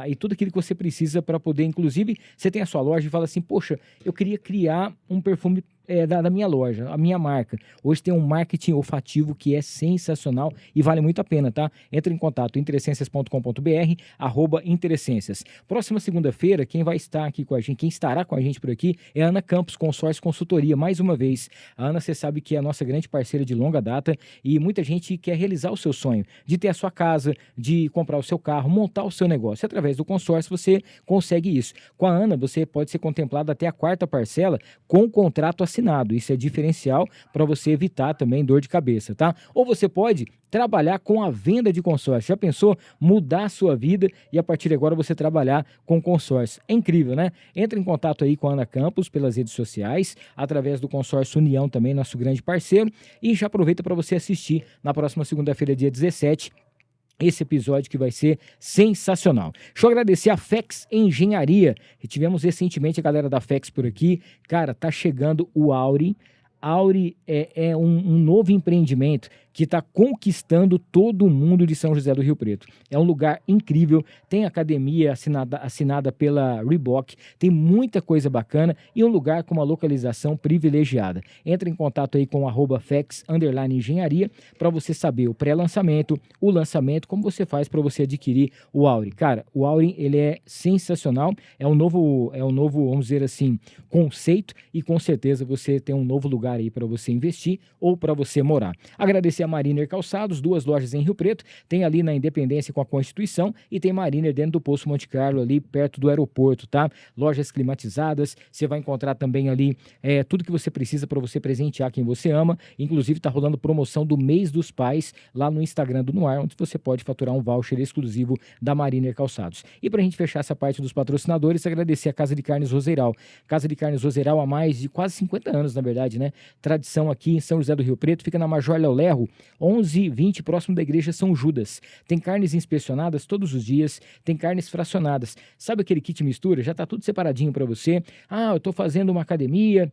e tudo aquilo que você precisa para poder, inclusive, você tem a sua loja e fala assim, poxa, eu queria criar um perfume da minha loja, a minha marca. Hoje tem um marketing olfativo que é sensacional e vale muito a pena, tá? Entre em contato, interessências.com.br, @interessências. Próxima segunda-feira, quem vai estar aqui com a gente, quem estará com a gente por aqui, é a Ana Campos, Consórcio Consultoria, mais uma vez. A Ana, você sabe que é a nossa grande parceira de longa data, e muita gente quer realizar o seu sonho, de ter a sua casa, de comprar o seu carro, montar o seu negócio. Através do consórcio você consegue isso. Com a Ana, você pode ser contemplado até a 4ª parcela com contrato assinado. Isso é diferencial para você evitar também dor de cabeça, tá? Ou você pode trabalhar com a venda de consórcio. Já pensou mudar a sua vida e a partir de agora você trabalhar com consórcio? É incrível, né? Entra em contato aí com a Ana Campos pelas redes sociais, através do consórcio União também, nosso grande parceiro, e já aproveita para você assistir na próxima segunda-feira, dia 17, esse episódio que vai ser sensacional. Deixa eu agradecer a Fex Engenharia, que tivemos recentemente a galera da Fex por aqui. Cara, tá chegando o Auri. Auri é um novo empreendimento que está conquistando todo mundo de São José do Rio Preto. É um lugar incrível, tem academia assinada pela Reebok, tem muita coisa bacana e um lugar com uma localização privilegiada. Entre em contato aí com @fex_engenharia para você saber o pré-lançamento, o lançamento, como você faz para você adquirir o Auri. Cara, o Auri, ele é sensacional, é um novo, vamos dizer assim, conceito, e com certeza você tem um novo lugar aí para você investir ou para você morar. Agradecer a Mariner Calçados, 2 lojas em Rio Preto, tem ali na Independência com a Constituição e tem Mariner dentro do Poço Monte Carlo, ali perto do aeroporto, tá? Lojas climatizadas, você vai encontrar também ali tudo que você precisa para você presentear quem você ama, inclusive tá rolando promoção do mês dos pais lá no Instagram do Noar, onde você pode faturar um voucher exclusivo da Mariner Calçados. E pra gente fechar essa parte dos patrocinadores, agradecer a Casa de Carnes Roseiral. Casa de Carnes Roseiral há mais de quase 50 anos, na verdade, né? Tradição aqui em São José do Rio Preto, fica na Major Léo Lerro, 1120, próximo da igreja São Judas. Tem carnes inspecionadas todos os dias, tem carnes fracionadas. Sabe aquele kit mistura? Já tá tudo separadinho para você. Eu tô fazendo uma academia,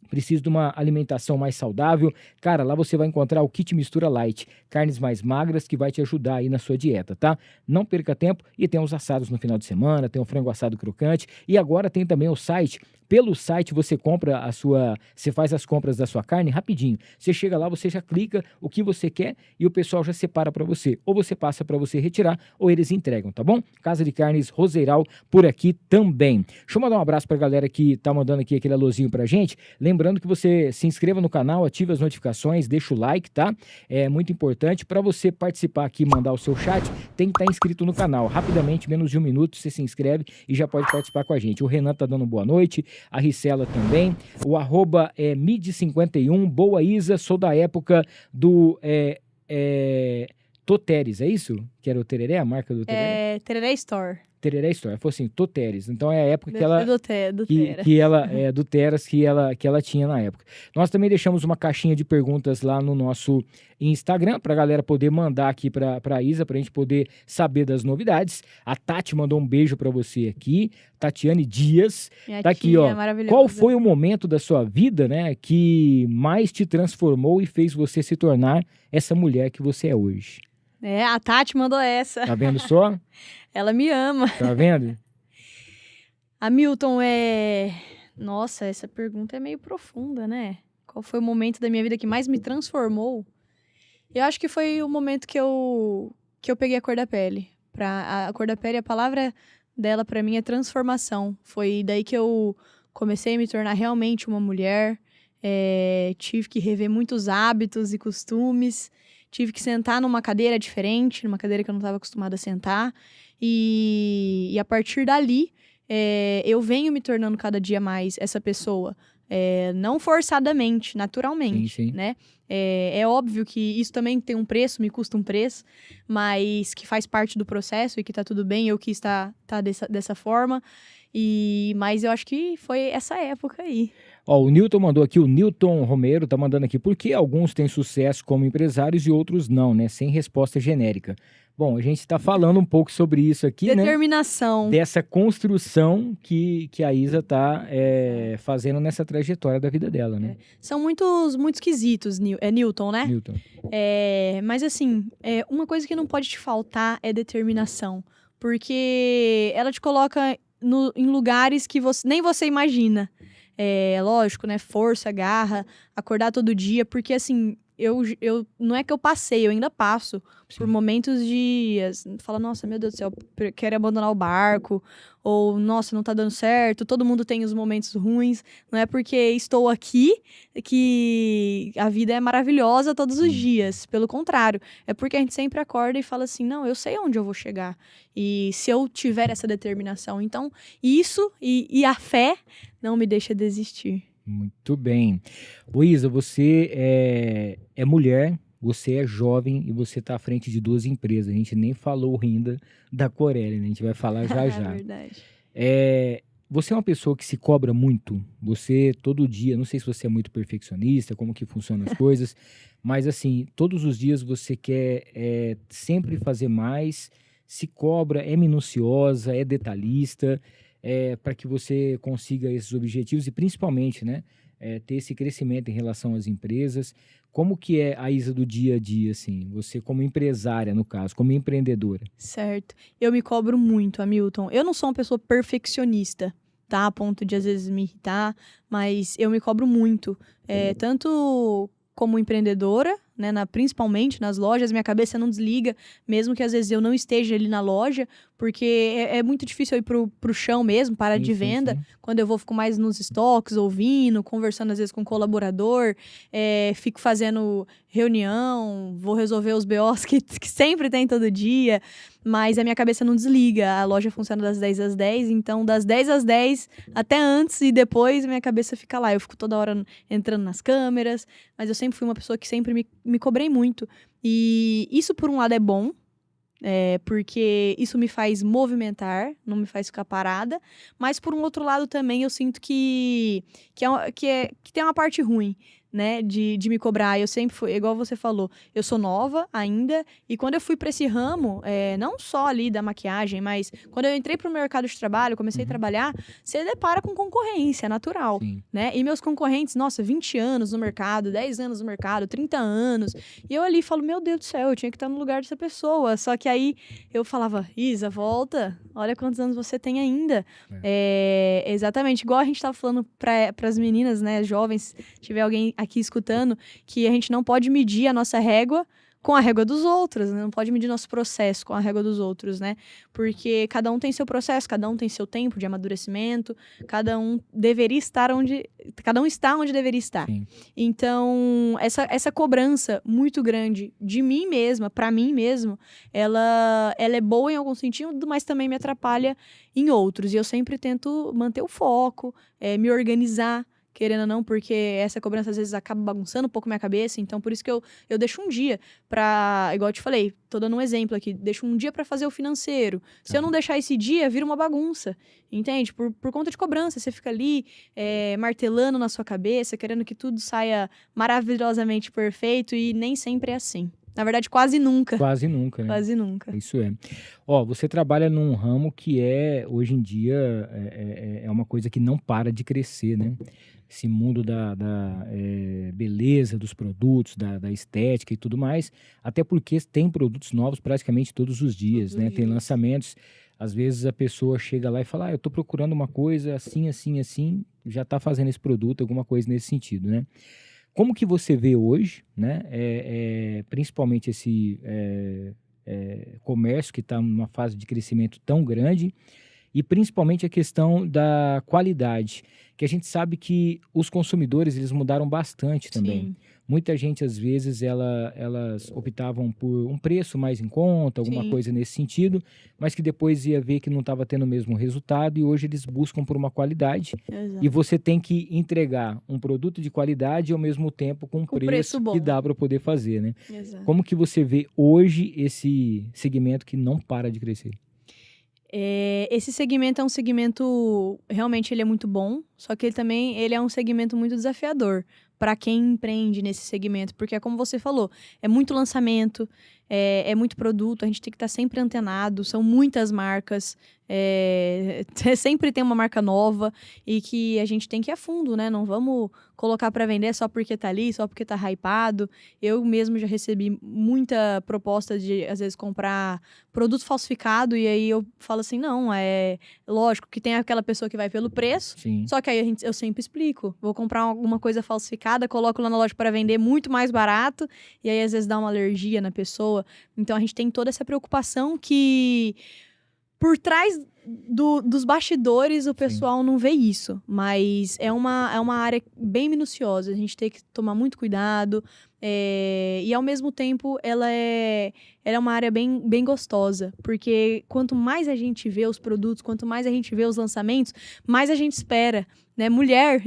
preciso de uma alimentação mais saudável. Cara, lá você vai encontrar o Kit Mistura Light, carnes mais magras que vai te ajudar aí na sua dieta, tá? Não perca tempo, e tem os assados no final de semana, tem o frango assado crocante, e agora tem também o site Pelo site você compra você faz as compras da sua carne rapidinho. Você chega lá, você já clica o que você quer e o pessoal já separa para você. Ou você passa para você retirar ou eles entregam, tá bom? Casa de Carnes Roseiral por aqui também. Deixa eu mandar um abraço pra galera que tá mandando aqui aquele alôzinho pra gente. Lembrando que você se inscreva no canal, ative as notificações, deixa o like, tá? É muito importante. Para você participar aqui e mandar o seu chat, tem que estar inscrito no canal. Rapidamente, menos de 1 minuto, você se inscreve e já pode participar com a gente. O Renan tá dando boa noite, a Ricela também. O arroba é mid51, boa Isa, sou da época do Toteres, é isso? Que era o Tereré, a marca do Tereré? Tereré Store. Tereré Store, ela falou assim, Toteres. Então é a época que ela... Do Tera. que ela do Teras que ela tinha na época. Nós também deixamos uma caixinha de perguntas lá no nosso Instagram pra galera poder mandar aqui pra Isa, pra gente poder saber das novidades. A Tati mandou um beijo pra você aqui, Tatiane Dias. Minha Tá aqui, tia, ó. maravilhosa. Qual foi o momento da sua vida, né, que mais te transformou e fez você se tornar essa mulher que você é hoje? A Tati mandou essa. Tá vendo só? Ela me ama. Tá vendo? Hamilton, Nossa, essa pergunta é meio profunda, né? Qual foi o momento da minha vida que mais me transformou? Eu acho que foi o momento que eu peguei a cor da pele. A cor da pele, a palavra dela pra mim é transformação. Foi daí que eu comecei a me tornar realmente uma mulher. Tive que rever muitos hábitos e costumes. Tive que sentar numa cadeira diferente, numa cadeira que eu não estava acostumada a sentar. E a partir dali, eu venho me tornando cada dia mais essa pessoa. Não forçadamente, naturalmente, Sim, sim. né? É óbvio que isso também tem um preço, me custa um preço, mas que faz parte do processo e que tá tudo bem, eu quis tá dessa forma. Mas eu acho que foi essa época aí. Ó, o Newton mandou aqui, o Newton Romero tá mandando aqui, por que alguns têm sucesso como empresários e outros não, né? Sem resposta genérica. Bom, a gente tá falando um pouco sobre isso aqui, né? Determinação. Dessa construção que a Isa tá fazendo nessa trajetória da vida dela, né? São muitos quesitos, Newton, né? Newton. Mas assim, uma coisa que não pode te faltar é determinação. Porque ela te coloca em lugares que nem você imagina. Lógico, né? Força, garra, acordar todo dia. Porque assim, eu não é que eu passei, eu ainda passo por momentos de... Fala, nossa, meu Deus do céu, quero abandonar o barco. Ou, nossa, não tá dando certo. Todo mundo tem os momentos ruins. Não é porque estou aqui que a vida é maravilhosa todos os dias. Pelo contrário, é porque a gente sempre acorda e fala assim, não, eu sei onde eu vou chegar. E se eu tiver essa determinação. Então, isso e a fé não me deixa desistir. Muito bem. Ô Isa, você é mulher, você é jovem e você está à frente de 2 empresas. A gente nem falou ainda da Corelli, né? A gente vai falar já já. É verdade. Você é uma pessoa que se cobra muito. Você todo dia, não sei se você é muito perfeccionista, como que funcionam as coisas, mas assim, todos os dias você quer sempre fazer mais, se cobra, é minuciosa, é detalhista, para que você consiga esses objetivos e principalmente, né, ter esse crescimento em relação às empresas. Como que é a Isa do dia a dia, assim? Você como empresária, no caso, como empreendedora. Certo. Eu me cobro muito, Hamilton. Eu não sou uma pessoa perfeccionista, tá? A ponto de, às vezes, me irritar, mas eu me cobro muito. Tanto como empreendedora, né, principalmente nas lojas, minha cabeça não desliga, mesmo que às vezes eu não esteja ali na loja, porque é muito difícil eu ir pro chão mesmo, para de venda. Sim. Quando eu fico mais nos estoques, ouvindo, conversando às vezes com o colaborador, fico fazendo reunião, vou resolver os BOs que sempre tem todo dia, mas a minha cabeça não desliga. A loja funciona das 10 às 10, então das 10 às 10, até antes e depois, minha cabeça fica lá. Eu fico toda hora entrando nas câmeras, mas eu sempre fui uma pessoa que sempre me cobrei muito. E isso, por um lado, é bom, porque isso me faz movimentar, não me faz ficar parada. Mas, por um outro lado, também eu sinto que tem uma parte ruim, né, de me cobrar. Eu sempre fui, igual você falou, eu sou nova ainda, e quando eu fui para esse ramo, não só ali da maquiagem, mas quando eu entrei pro mercado de trabalho, comecei a trabalhar, você depara com concorrência, natural, Sim. né? E meus concorrentes, nossa, 20 anos no mercado, 10 anos no mercado, 30 anos, e eu ali falo, meu Deus do céu, eu tinha que estar no lugar dessa pessoa, só que aí eu falava, Isa, volta, olha quantos anos você tem ainda. Exatamente, igual a gente tava falando para as meninas, né, jovens, se tiver alguém aqui escutando, que a gente não pode medir a nossa régua com a régua dos outros, né? Não pode medir nosso processo com a régua dos outros, né? Porque cada um tem seu processo, cada um tem seu tempo de amadurecimento, cada um está onde deveria estar. Sim. Então, essa cobrança muito grande de mim mesma, pra mim mesmo, ela é boa em algum sentido, mas também me atrapalha em outros. E eu sempre tento manter o foco, me organizar, querendo ou não, porque essa cobrança às vezes acaba bagunçando um pouco minha cabeça, então por isso que eu deixo um dia pra, igual eu te falei, tô dando um exemplo aqui, deixo um dia pra fazer o financeiro. Se eu não deixar esse dia, vira uma bagunça, entende? Por conta de cobrança, você fica ali martelando na sua cabeça, querendo que tudo saia maravilhosamente perfeito e nem sempre é assim. Na verdade, quase nunca. Quase nunca, né? Quase nunca. Isso é. Ó, você trabalha num ramo que hoje em dia, é uma coisa que não para de crescer, né? Esse mundo da beleza dos produtos, da estética e tudo mais, até porque tem produtos novos praticamente todos os dias, Todos né? os Tem dias. lançamentos, às vezes a pessoa chega lá e fala, eu tô procurando uma coisa assim, assim, assim, já tá fazendo esse produto, alguma coisa nesse sentido, né? Como que você vê hoje, né? Principalmente esse comércio que está numa fase de crescimento tão grande e principalmente a questão da qualidade, que a gente sabe que os consumidores eles mudaram bastante também. Sim. Muita gente, às vezes, elas optavam por um preço mais em conta, alguma Sim. coisa nesse sentido, mas que depois ia ver que não estava tendo o mesmo resultado e hoje eles buscam por uma qualidade. Exato. E você tem que entregar um produto de qualidade e ao mesmo tempo com um Com preço preço bom. que dá para poder fazer, né? Exato. Como que você vê hoje esse segmento que não para de crescer? Esse segmento é um segmento, realmente ele é muito bom, só que ele é um segmento muito desafiador para quem empreende nesse segmento, porque é como você falou, é muito lançamento, é muito produto, a gente tem que estar sempre antenado, são muitas marcas, sempre tem uma marca nova e que a gente tem que ir a fundo, né? Não vamos colocar para vender só porque tá ali, só porque tá hypado. Eu mesmo já recebi muita proposta de, às vezes, comprar produto falsificado e aí eu falo assim, não, lógico que tem aquela pessoa que vai pelo preço, Sim. só que aí eu sempre explico, vou comprar alguma coisa falsificada, coloco lá na loja para vender muito mais barato e aí às vezes dá uma alergia na pessoa. Então a gente tem toda essa preocupação que por trás dos bastidores o pessoal não vê isso, mas é uma área bem minuciosa, a gente tem que tomar muito cuidado, e ao mesmo tempo ela é uma área bem, bem gostosa, porque quanto mais a gente vê os produtos, quanto mais a gente vê os lançamentos, mais a gente espera, né? Mulher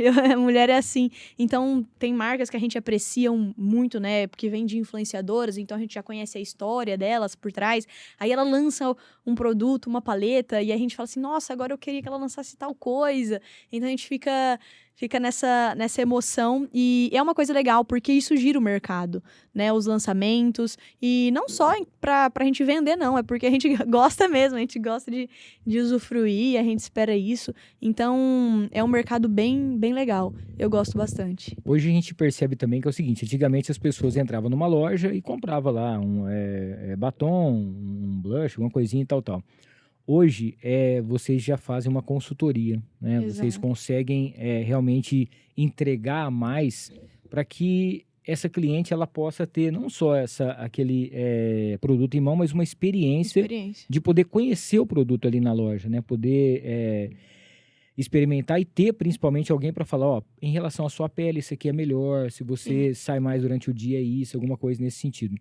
é assim, então tem marcas que a gente aprecia muito, né? Porque vem de influenciadoras, então a gente já conhece a história delas por trás, aí ela lança um produto, uma paleta, e a gente fala assim, nossa, agora eu queria que ela lançasse tal coisa, então a gente fica nessa emoção, e é uma coisa legal, porque isso gira o mercado, né, os lançamentos, e não só pra gente vender, não, é porque a gente gosta mesmo, a gente gosta de usufruir, a gente espera isso, então é um mercado bem, bem legal, eu gosto bastante. Hoje a gente percebe também que é o seguinte, antigamente as pessoas entravam numa loja e compravam lá um batom, um blush, alguma coisinha e tal. Hoje, vocês já fazem uma consultoria, né? Exato. Vocês conseguem realmente entregar mais para que essa cliente ela possa ter não só aquele produto em mão, mas uma experiência de poder conhecer o produto ali na loja, né? Poder experimentar e ter principalmente alguém para falar, ó, em relação à sua pele, isso aqui é melhor, se você sai mais durante o dia, isso, alguma coisa nesse sentido.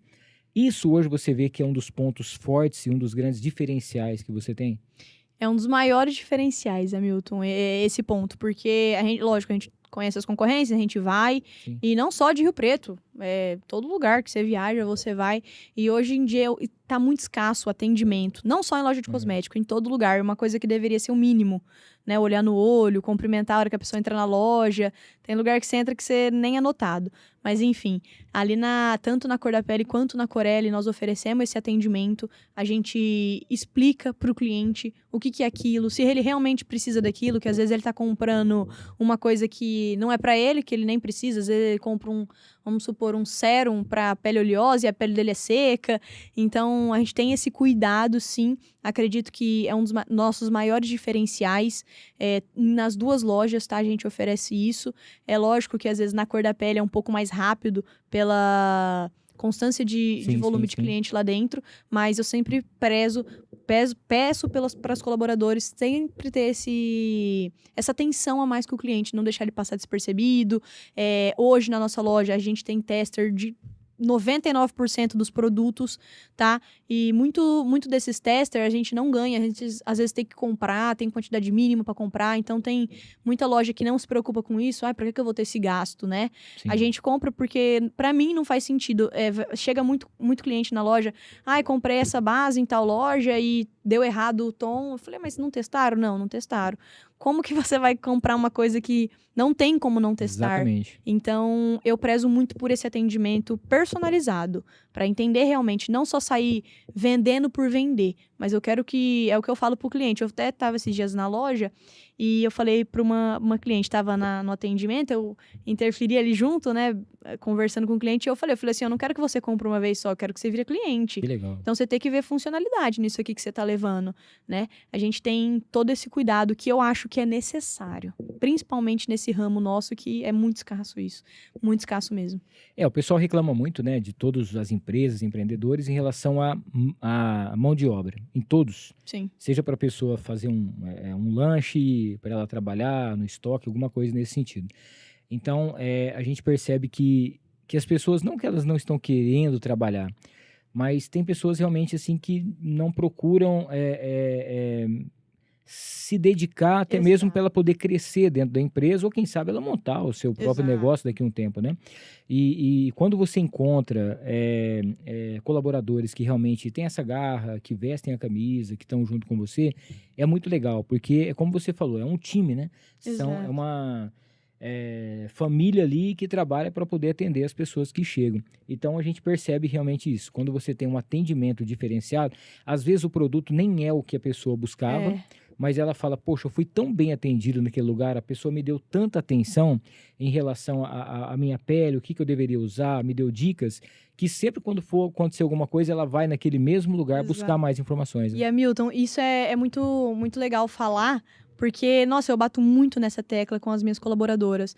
Isso hoje você vê que é um dos pontos fortes e um dos grandes diferenciais que você tem? É um dos maiores diferenciais, Hamilton, esse ponto, porque lógico, a gente conhece as concorrências, a gente vai, Sim. E não só de Rio Preto, todo lugar que você viaja, você vai, e hoje em dia tá muito escasso o atendimento, não só em loja de cosmético, em todo lugar, uma coisa que deveria ser o mínimo, né? Olhar no olho, cumprimentar a hora que a pessoa entra na loja. Tem lugar que você entra que você nem é notado. Mas enfim, ali tanto na Cor da Pele quanto na Corelle, nós oferecemos esse atendimento. A gente explica para o cliente o que é aquilo, se ele realmente precisa daquilo, que às vezes ele está comprando uma coisa que não é para ele, que ele nem precisa. Às vezes ele compra vamos supor, um sérum para pele oleosa e a pele dele é seca. Então, a gente tem esse cuidado, sim. Acredito que é um dos nossos maiores diferenciais. Nas duas lojas, tá? A gente oferece isso. É lógico que, às vezes, na Cor da Pele é um pouco mais rápido pela constância de volume de cliente lá dentro, mas eu sempre peço para os colaboradores sempre ter essa atenção a mais com o cliente, não deixar ele passar despercebido. Hoje, na nossa loja, a gente tem tester de 99% dos produtos, tá? E muito desses testers a gente não ganha, a gente às vezes tem que comprar, tem quantidade mínima para comprar, então tem muita loja que não se preocupa com isso. Pra que eu vou ter esse gasto, né? Sim. A gente compra porque, para mim, não faz sentido. Chega muito cliente na loja, comprei essa base em tal loja e deu errado o tom. Eu falei, mas não testaram? Não testaram. Como que você vai comprar uma coisa que não tem como não testar? Exatamente. Então, eu prezo muito por esse atendimento personalizado, para entender realmente, não só sair vendendo por vender, mas eu quero que, é o que eu falo pro cliente. Eu até estava esses dias na loja e eu falei para uma cliente, estava no atendimento, eu interferi ali junto, né, conversando com o cliente, e eu falei assim, eu não quero que você compre uma vez só, eu quero que você vire cliente. Que legal. Então, você tem que ver funcionalidade nisso aqui que você está levando, né? A gente tem todo esse cuidado que eu acho que é necessário, principalmente nesse ramo nosso, que é muito escasso isso, muito escasso mesmo. O pessoal reclama muito, né, de todas as empresas, empreendedores, em relação à mão de obra, em todos. Sim. Seja para a pessoa fazer um lanche, para ela trabalhar no estoque, alguma coisa nesse sentido. Então, a gente percebe que as pessoas, não que elas não estão querendo trabalhar, mas tem pessoas realmente assim que não procuram se dedicar até mesmo para ela poder crescer dentro da empresa, ou quem sabe ela montar o seu próprio negócio daqui a um tempo, né? E quando você encontra colaboradores que realmente têm essa garra, que vestem a camisa, que estão junto com você, é muito legal, porque é como você falou, é um time, né? É uma família ali que trabalha para poder atender as pessoas que chegam. Então a gente percebe realmente isso. Quando você tem um atendimento diferenciado, às vezes o produto nem é o que a pessoa buscava, mas ela fala, poxa, eu fui tão bem atendido naquele lugar, a pessoa me deu tanta atenção em relação à minha pele, o que eu deveria usar, me deu dicas, que sempre quando for acontecer alguma coisa, ela vai naquele mesmo lugar buscar mais informações. Né? E, Hamilton, isso é muito, muito legal falar, porque, nossa, eu bato muito nessa tecla com as minhas colaboradoras.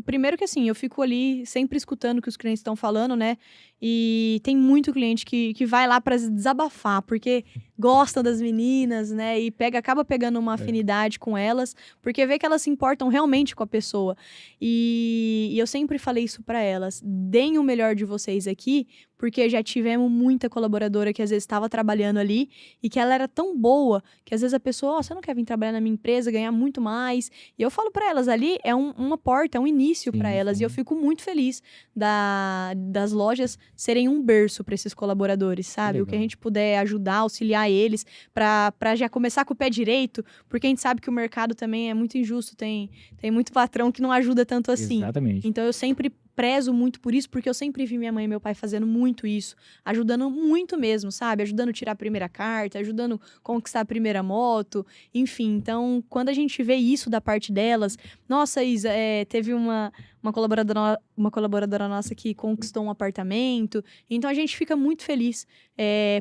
Primeiro que assim, eu fico ali sempre escutando o que os clientes estão falando, né? E tem muito cliente que vai lá para desabafar, porque gosta das meninas, né? E acaba pegando uma afinidade com elas, porque vê que elas se importam realmente com a pessoa. E eu sempre falei isso para elas: deem o melhor de vocês aqui, porque já tivemos muita colaboradora que às vezes estava trabalhando ali e que ela era tão boa que às vezes a pessoa, você não quer vir trabalhar na minha empresa, ganhar muito mais? E eu falo para elas, ali é uma porta, é um início para elas. E eu fico muito feliz das lojas serem um berço para esses colaboradores, sabe? O que a gente puder ajudar, auxiliar eles para já começar com o pé direito, porque a gente sabe que o mercado também é muito injusto, tem muito patrão que não ajuda tanto assim. Exatamente. Então eu sempre prezo muito por isso, porque eu sempre vi minha mãe e meu pai fazendo muito isso, ajudando muito mesmo, sabe? Ajudando a tirar a primeira carta, ajudando a conquistar a primeira moto, enfim. Então, quando a gente vê isso da parte delas, nossa, Isa, teve uma colaboradora nossa que conquistou um apartamento, então a gente fica muito feliz,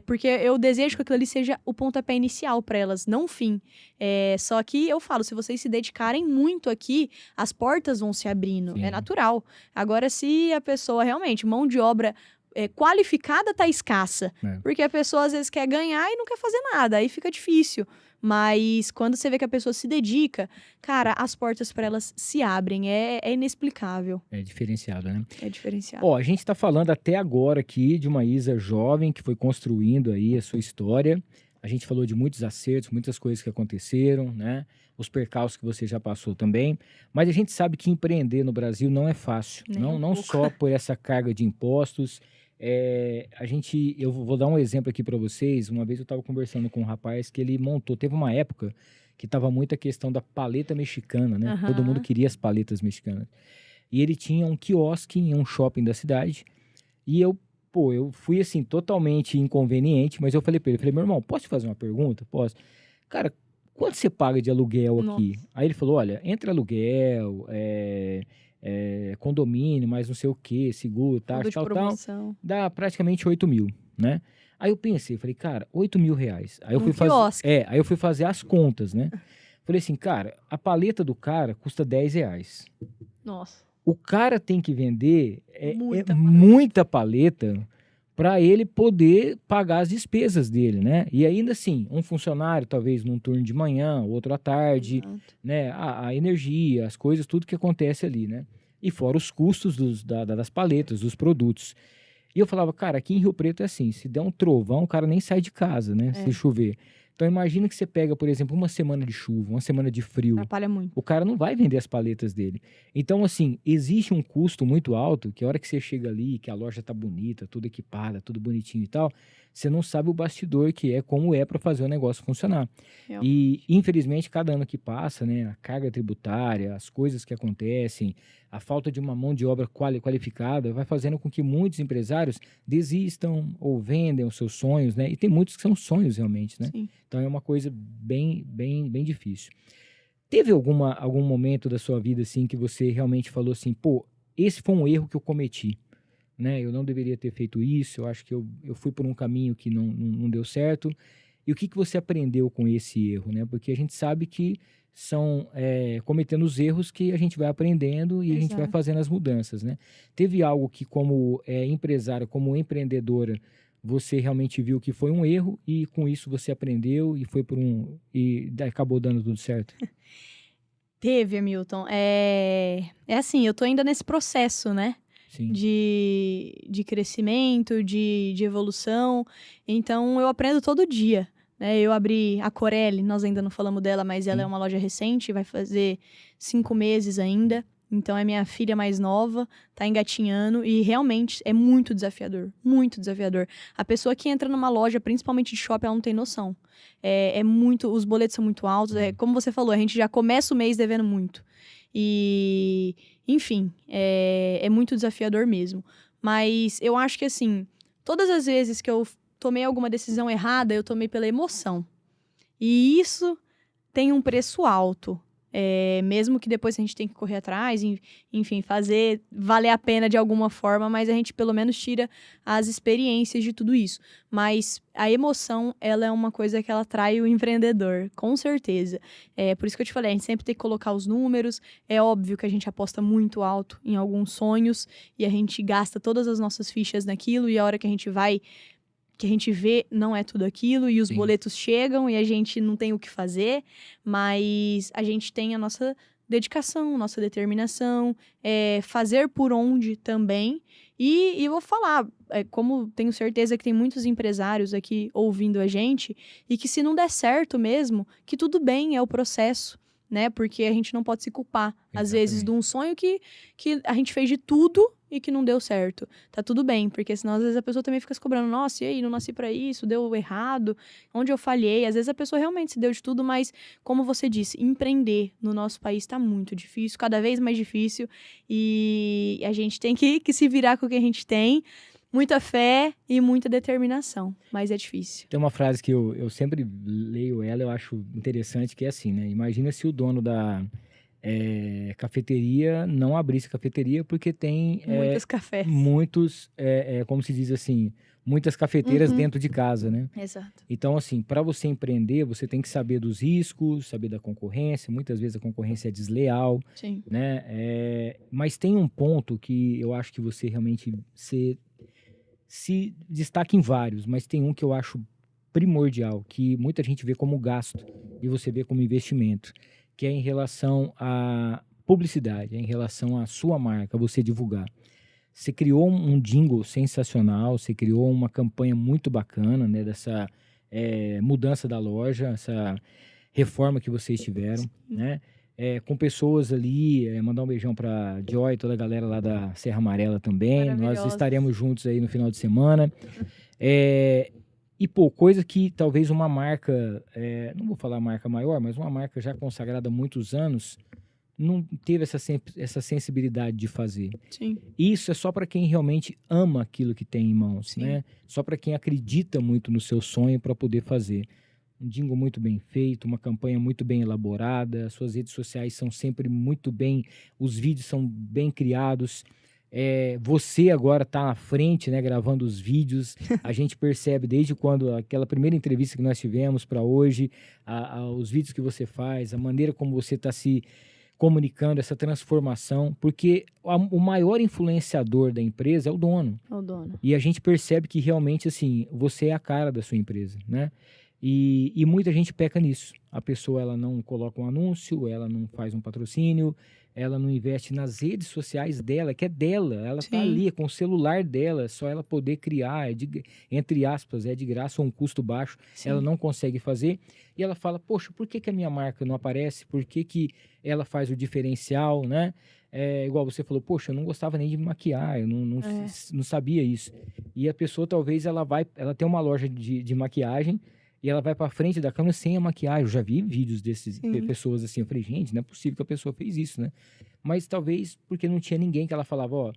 porque eu desejo que aquilo ali seja o pontapé inicial para elas, não o fim. Só que eu falo, se vocês se dedicarem muito aqui, as portas vão se abrindo, é natural. Agora, se a pessoa realmente, mão de obra qualificada tá escassa, porque a pessoa às vezes quer ganhar e não quer fazer nada, aí fica difícil. Mas quando você vê que a pessoa se dedica, cara, as portas para elas se abrem, é inexplicável. É diferenciado, né? É diferenciado. Ó, a gente tá falando até agora aqui de uma Isa jovem que foi construindo aí a sua história. A gente falou de muitos acertos, muitas coisas que aconteceram, né? Os percalços que você já passou também. Mas a gente sabe que empreender no Brasil não é fácil. Não só por essa carga de impostos. Eu vou dar um exemplo aqui para vocês. Uma vez eu estava conversando com um rapaz que ele teve uma época que tava muito a questão da paleta mexicana, né? Aham. Todo mundo queria as paletas mexicanas. E ele tinha um quiosque em um shopping da cidade. E eu fui assim, totalmente inconveniente, mas eu falei pra ele, meu irmão, posso te fazer uma pergunta? Posso. Cara, quanto você paga de aluguel aqui? Nossa. Aí ele falou, olha, entre aluguel, condomínio, mais não sei o que, seguro, Tudo taxa, de tal, promoção. dá praticamente 8 mil, né? Aí eu pensei, falei, cara, 8 mil reais. Aí eu Num fui fazer, quiosque. aí eu fui fazer as contas, né? Falei assim, cara, a paleta do cara custa 10 reais. Nossa. O cara tem que vender Muita paleta. muita paleta para ele poder pagar as despesas dele, né? E ainda assim, um funcionário, talvez num turno de manhã, outro à tarde, Exato. né? A energia, as coisas, tudo que acontece ali, né? E fora os custos das paletas, dos produtos. E eu falava, cara, aqui em Rio Preto é assim, se der um trovão, o cara nem sai de casa, né? Se chover. Então imagina que você pega, por exemplo, uma semana de chuva, uma semana de frio. Atrapalha muito. O cara não vai vender as paletas dele. Então, assim, existe um custo muito alto que a hora que você chega ali, que a loja tá bonita, tudo equipada, tudo bonitinho e tal, você não sabe o bastidor que é, como é para fazer o negócio funcionar. Realmente. E, infelizmente, cada ano que passa, né, a carga tributária, as coisas que acontecem, a falta de uma mão de obra qualificada vai fazendo com que muitos empresários desistam ou vendem os seus sonhos, né? E tem muitos que são sonhos realmente, né? Sim. Então é uma coisa bem difícil. Teve algum momento da sua vida assim que você realmente falou assim, pô, esse foi um erro que eu cometi, né? Eu não deveria ter feito isso, eu acho que eu fui por um caminho que não deu certo. E o que você aprendeu com esse erro, né? Porque a gente sabe que são cometendo os erros que a gente vai aprendendo e a gente vai Exato. fazendo as mudanças, né? Teve algo que como empresária, como empreendedora, você realmente viu que foi um erro e com isso você aprendeu e foi e acabou dando tudo certo? Teve, Hamilton. É assim, eu tô ainda nesse processo, né? Sim. De crescimento, de evolução. Então, eu aprendo todo dia. Né? Eu abri a Corelli, nós ainda não falamos dela, mas ela é uma loja recente, vai fazer 5 meses ainda. Então, é minha filha mais nova, tá engatinhando e realmente é muito desafiador, muito desafiador. A pessoa que entra numa loja, principalmente de shopping, ela não tem noção. Os boletos são muito altos, como você falou, a gente já começa o mês devendo muito. E, enfim, é muito desafiador mesmo. Mas eu acho que, assim, todas as vezes que eu tomei alguma decisão errada, eu tomei pela emoção. E isso tem um preço alto. Mesmo que depois a gente tenha que correr atrás, enfim, fazer valer a pena de alguma forma, mas a gente pelo menos tira as experiências de tudo isso. Mas a emoção, ela é uma coisa que ela atrai o empreendedor, com certeza. Por isso que eu te falei, a gente sempre tem que colocar os números. É óbvio que a gente aposta muito alto em alguns sonhos e a gente gasta todas as nossas fichas naquilo e a hora que a gente vai, que a gente vê, não é tudo aquilo, e os Sim. boletos chegam e a gente não tem o que fazer, mas a gente tem a nossa dedicação, nossa determinação, fazer por onde também. E eu vou falar, como tenho certeza que tem muitos empresários aqui ouvindo a gente, e que se não der certo mesmo, que tudo bem, é o processo, né? Porque a gente não pode se culpar, às vezes, de um sonho que a gente fez de tudo e que não deu certo. Tá tudo bem, porque senão às vezes a pessoa também fica se cobrando, nossa, e aí, não nasci pra isso, deu errado, onde eu falhei? Às vezes a pessoa realmente se deu de tudo, mas como você disse, empreender no nosso país tá muito difícil, cada vez mais difícil, e a gente tem que se virar com o que a gente tem, muita fé e muita determinação, mas é difícil. Tem uma frase que eu sempre leio ela, eu acho interessante, que é assim, né? Imagina se o dono da cafeteria não abrisse cafeteria porque tem Muitos cafés. muitos, como se diz assim, muitas cafeteiras Uhum. dentro de casa, né? Exato. Então, assim, para você empreender, você tem que saber dos riscos, saber da concorrência. Muitas vezes a concorrência é desleal, Sim. né? Mas tem um ponto que eu acho que você realmente se destaca em vários, mas tem um que eu acho primordial, que muita gente vê como gasto e você vê como investimento, que é em relação à publicidade, é em relação à sua marca, você divulgar. Você criou um jingle sensacional, você criou uma campanha muito bacana, né, dessa mudança da loja, essa reforma que vocês tiveram, né? Com pessoas ali, mandar um beijão para Joy, toda a galera lá da Serra Amarela também. Nós Maravilhosa. estaremos juntos aí no final de semana. E, pô, coisa que talvez uma marca, não vou falar marca maior, mas uma marca já consagrada há muitos anos, não teve essa sensibilidade de fazer. Sim, Isso é só para quem realmente ama aquilo que tem em mãos, sim. né? Só para quem acredita muito no seu sonho para poder fazer. Um jingle muito bem feito, uma campanha muito bem elaborada, suas redes sociais são sempre muito bem, os vídeos são bem criados. Você agora está à frente, né, gravando os vídeos. A gente percebe desde quando aquela primeira entrevista que nós tivemos para hoje, os vídeos que você faz, a maneira como você está se comunicando, essa transformação, porque o maior influenciador da empresa é o dono. É o dono. E a gente percebe que realmente, assim, você é a cara da sua empresa, né? E muita gente peca nisso. A pessoa, ela não coloca um anúncio, ela não faz um patrocínio, ela não investe nas redes sociais dela, que é dela. Ela tá Sim. ali, é com o celular dela, só ela poder criar, entre aspas, é de graça ou um custo baixo. Sim. Ela não consegue fazer. E ela fala, poxa, por que a minha marca não aparece? Por que ela faz o diferencial, né? Igual você falou, poxa, eu não gostava nem de me maquiar, eu não sabia isso. E a pessoa, talvez, ela tem uma loja de maquiagem, e ela vai pra frente da câmera sem a maquiagem. Eu já vi vídeos desses pessoas assim. Eu falei, gente, não é possível que a pessoa fez isso, né? Mas talvez porque não tinha ninguém que ela falava, ó,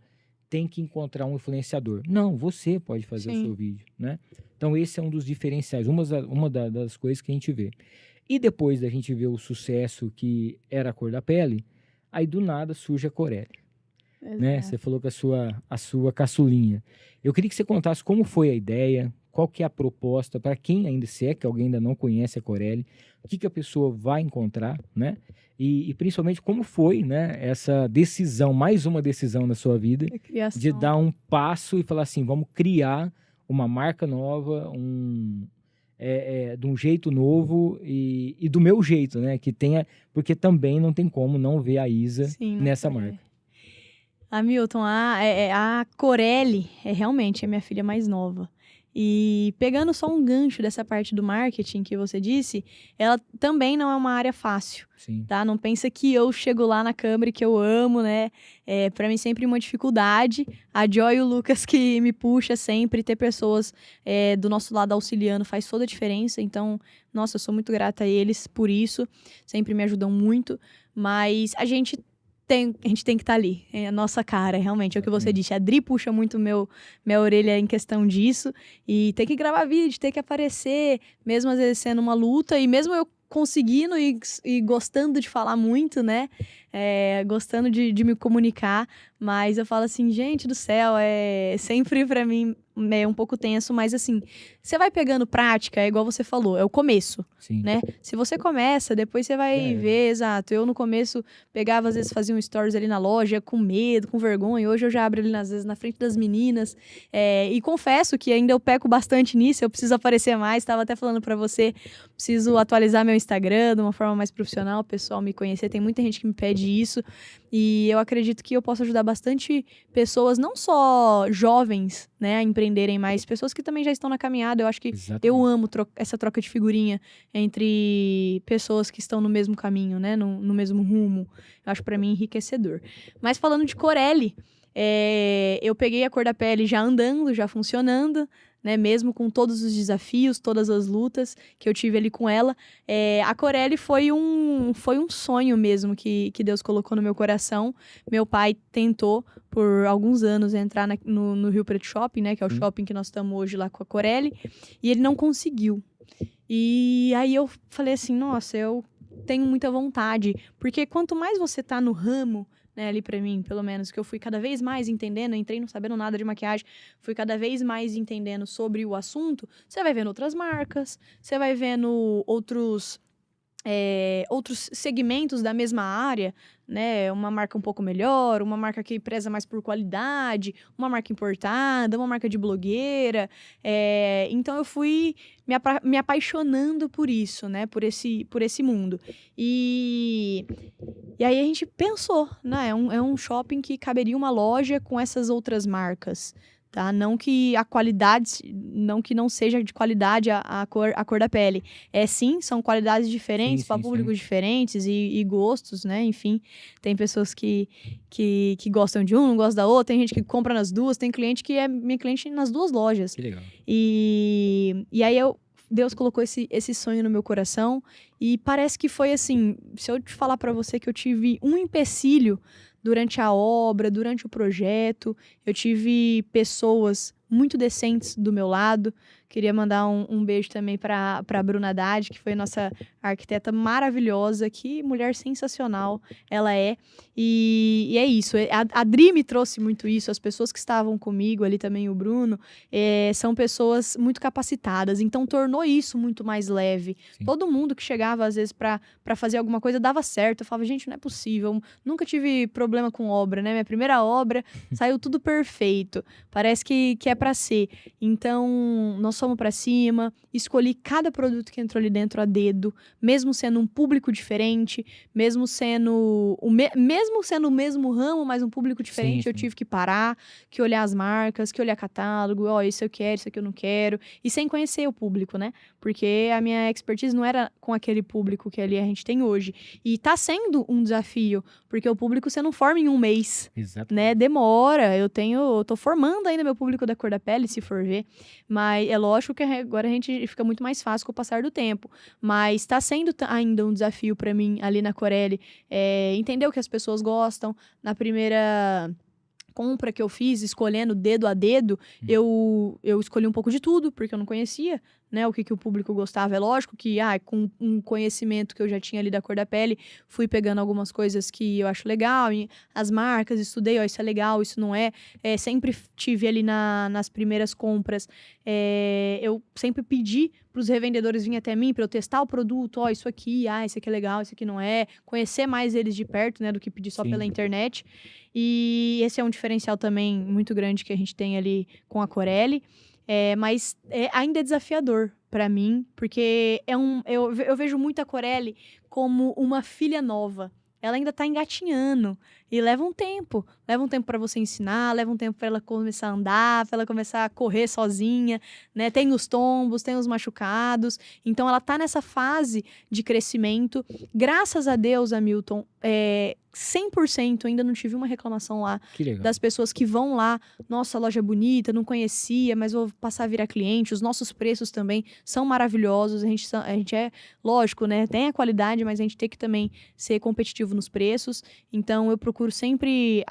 tem que encontrar um influenciador. Não, você pode fazer o seu vídeo, né? Então esse é um dos diferenciais, uma das coisas que a gente vê. E depois da gente ver o sucesso que era a cor da pele, aí do nada surge a Corelle, né? Você falou com a sua caçulinha. Eu queria que você contasse como foi a ideia, qual que é a proposta, para quem ainda, se é que alguém ainda não conhece a Corelle, o que a pessoa vai encontrar, né? E principalmente como foi, né, essa decisão, mais uma decisão na sua vida, de dar um passo e falar assim, vamos criar uma marca nova, de um jeito novo e do meu jeito, né? Que tenha, porque também não tem como não ver a Isa nessa marca. Hamilton, a Corelle realmente a minha filha mais nova. E pegando só um gancho dessa parte do marketing que você disse, ela também não é uma área fácil, tá? Não pensa que eu chego lá na câmera e que eu amo, né? Pra mim sempre uma dificuldade. A Joy e o Lucas que me puxa sempre, ter pessoas do nosso lado auxiliando faz toda a diferença. Então, nossa, eu sou muito grata a eles por isso, sempre me ajudam muito. Mas a gente tem que estar ali, é a nossa cara, realmente, é o que você disse. A Dri puxa muito minha orelha em questão disso, e tem que gravar vídeo, tem que aparecer, mesmo às vezes sendo uma luta, e mesmo eu conseguindo e gostando de falar muito, né, gostando de me comunicar, mas eu falo assim, gente do céu, sempre pra mim é um pouco tenso, mas assim, você vai pegando prática, é igual você falou, é o começo, né? Se você começa, depois você vai ver, exato. Eu no começo pegava, às vezes fazia um stories ali na loja, com medo, com vergonha, hoje eu já abro ali às vezes na frente das meninas, e confesso que ainda eu peco bastante nisso, eu preciso aparecer mais, estava até falando pra você, preciso atualizar meu Instagram de uma forma mais profissional, o pessoal me conhecer, tem muita gente que me pede isso, e eu acredito que eu posso ajudar bastante pessoas, não só jovens, né, a empreenderem, mas pessoas que também já estão na caminhada. Eu acho que eu amo essa troca de figurinha entre pessoas que estão no mesmo caminho, né, no mesmo rumo. Eu acho pra mim enriquecedor. Mas falando de Corelle, eu peguei a cor da pele já andando, já funcionando, né, mesmo com todos os desafios, todas as lutas que eu tive ali com ela. A Corelle foi um sonho mesmo que Deus colocou no meu coração. Meu pai tentou por alguns anos entrar no Rio Preto Shopping, né, que é o shopping que nós estamos hoje lá com a Corelle, e ele não conseguiu. E aí eu falei assim, nossa, eu tenho muita vontade, porque quanto mais você tá no ramo, né, ali pra mim, pelo menos, que eu fui cada vez mais entendendo, eu entrei não sabendo nada de maquiagem, fui cada vez mais entendendo sobre o assunto, você vai vendo outras marcas, você vai vendo outros segmentos da mesma área, né, uma marca um pouco melhor, uma marca que preza mais por qualidade, uma marca importada, uma marca de blogueira, então eu fui me apaixonando por isso, né, por esse mundo, e aí a gente pensou, né, é um shopping que caberia uma loja com essas outras marcas, tá? Não que a qualidade, não que não seja de qualidade a cor da pele. Sim, são qualidades diferentes para públicos diferentes e gostos, né? Enfim, tem pessoas que gostam de um, não gostam da outra, tem gente que compra nas duas, tem cliente que é minha cliente nas duas lojas. Que legal. E aí Deus colocou esse sonho no meu coração e parece que foi assim, se eu te falar para você que eu tive um empecilho durante a obra, durante o projeto, eu tive pessoas muito decentes do meu lado. Queria mandar um beijo também para a Bruna Haddad, que foi nossa arquiteta maravilhosa, que mulher sensacional ela é. E é isso, a Dri me trouxe muito isso, as pessoas que estavam comigo ali também, o Bruno, são pessoas muito capacitadas, então tornou isso muito mais leve. Sim. Todo mundo que chegava, às vezes, para fazer alguma coisa, dava certo. Eu falava, gente, não é possível, nunca tive problema com obra, né? Minha primeira obra, saiu tudo perfeito. Parece que é para ser. Então, nós fomos para cima, escolhi cada produto que entrou ali dentro a dedo, mesmo sendo um público diferente, mesmo sendo o mesmo ramo, mas um público diferente, Sim. Eu tive que parar, que olhar as marcas, que olhar catálogo, isso eu quero, isso aqui eu não quero, e sem conhecer o público, né? Porque a minha expertise não era com aquele público que ali a gente tem hoje. E tá sendo um desafio, porque o público você não forma em um mês. Exato. Né? Demora. Eu tô formando ainda meu público da cor da pele, se for ver. Mas é lógico que agora a gente fica muito mais fácil com o passar do tempo. Mas tá sendo ainda um desafio para mim ali na Corelli. Entender o que as pessoas gostam. Na primeira compra que eu fiz, escolhendo dedo a dedo, eu escolhi um pouco de tudo, porque eu não conhecia, né, o que o público gostava. É lógico que, com um conhecimento que eu já tinha ali da cor da pele, fui pegando algumas coisas que eu acho legal, as marcas, estudei, isso é legal, isso não é. Sempre tive ali nas primeiras compras, eu sempre pedi para os revendedores virem até mim para eu testar o produto, isso aqui, isso aqui é legal, isso aqui não é. Conhecer mais eles de perto, né, do que pedir só pela internet. E esse é um diferencial também muito grande que a gente tem ali com a Corelli. Mas ainda é desafiador para mim, porque eu vejo muito a Corelli como uma filha nova. Ela ainda tá engatinhando e leva um tempo para você ensinar, leva um tempo para ela começar a andar, para ela começar a correr sozinha, né? Tem os tombos, tem os machucados, então ela tá nessa fase de crescimento. Graças a Deus, Hamilton, 100% ainda não tive uma reclamação lá das pessoas que vão lá. Nossa, a loja é bonita, não conhecia, mas vou passar a virar cliente. Os nossos preços também são maravilhosos. A gente é, lógico, né? Tem a qualidade, mas a gente tem que também ser competitivo nos preços. Então, eu procuro sempre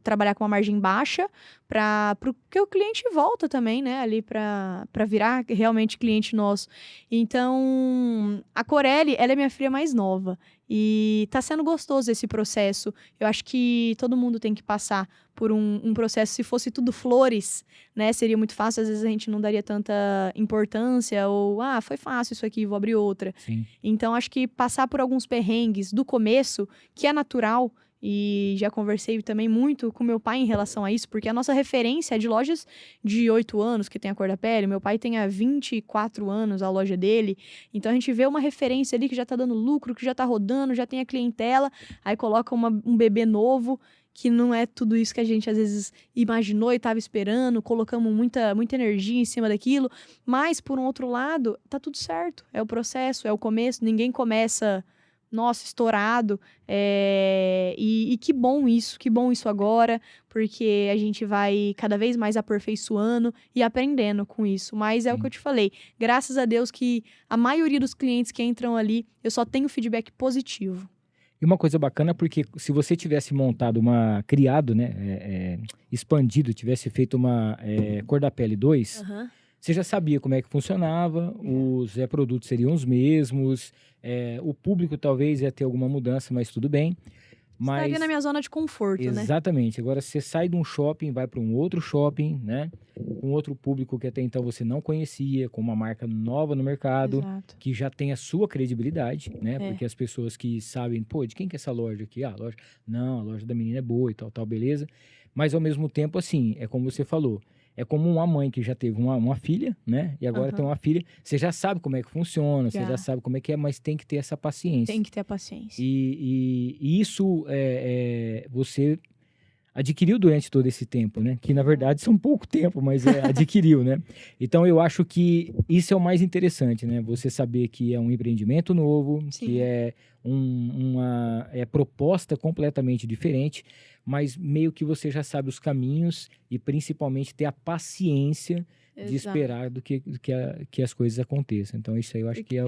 trabalhar com uma margem baixa porque o cliente volta também, né? Ali para virar realmente cliente nosso. Então, a Corelli, ela é minha filha mais nova. E tá sendo gostoso esse processo. Eu acho que todo mundo tem que passar por um processo. Se fosse tudo flores, né? Seria muito fácil. Às vezes a gente não daria tanta importância. Ou, foi fácil isso aqui, vou abrir outra. Sim. Então, acho que passar por alguns perrengues do começo, que é natural. E já conversei também muito com meu pai em relação a isso, porque a nossa referência é de lojas de 8 anos, que tem a cor da pele. Meu pai tem há 24 anos a loja dele. Então, a gente vê uma referência ali que já tá dando lucro, que já tá rodando, já tem a clientela. Aí coloca um bebê novo, que não é tudo isso que a gente às vezes imaginou e estava esperando. Colocamos muita energia em cima daquilo. Mas, por um outro lado, tá tudo certo. É o processo, é o começo. Ninguém começa... Nossa, estourado, e que bom isso agora, porque a gente vai cada vez mais aperfeiçoando e aprendendo com isso, mas é o que eu te falei, graças a Deus que a maioria dos clientes que entram ali, eu só tenho feedback positivo. E uma coisa bacana, porque se você tivesse montado criado, né, expandido, tivesse feito uma Cor da Pele 2, você já sabia como é que funcionava, os produtos seriam os mesmos, o público talvez ia ter alguma mudança, mas tudo bem. Mas estaria na minha zona de conforto, né? Exatamente. Agora você sai de um shopping, vai para um outro shopping, né? Um outro público que até então você não conhecia, com uma marca nova no mercado, que já tem a sua credibilidade, né? Porque as pessoas que sabem, de quem que é essa loja aqui? A loja da menina é boa e tal, beleza. Mas ao mesmo tempo, assim, é como você falou, é como uma mãe que já teve uma filha, né? E agora tem uma filha. Você já sabe como é que funciona, você já sabe como é que é, mas tem que ter essa paciência. Tem que ter a paciência. E isso, você adquiriu durante todo esse tempo, né? Que na verdade são pouco tempo, mas adquiriu, né? Então eu acho que isso é o mais interessante, né? Você saber que é um empreendimento novo, Sim. que é uma proposta completamente diferente, mas meio que você já sabe os caminhos e principalmente ter a paciência de Exato. esperar que as coisas aconteçam. Então isso aí eu acho Tem que é o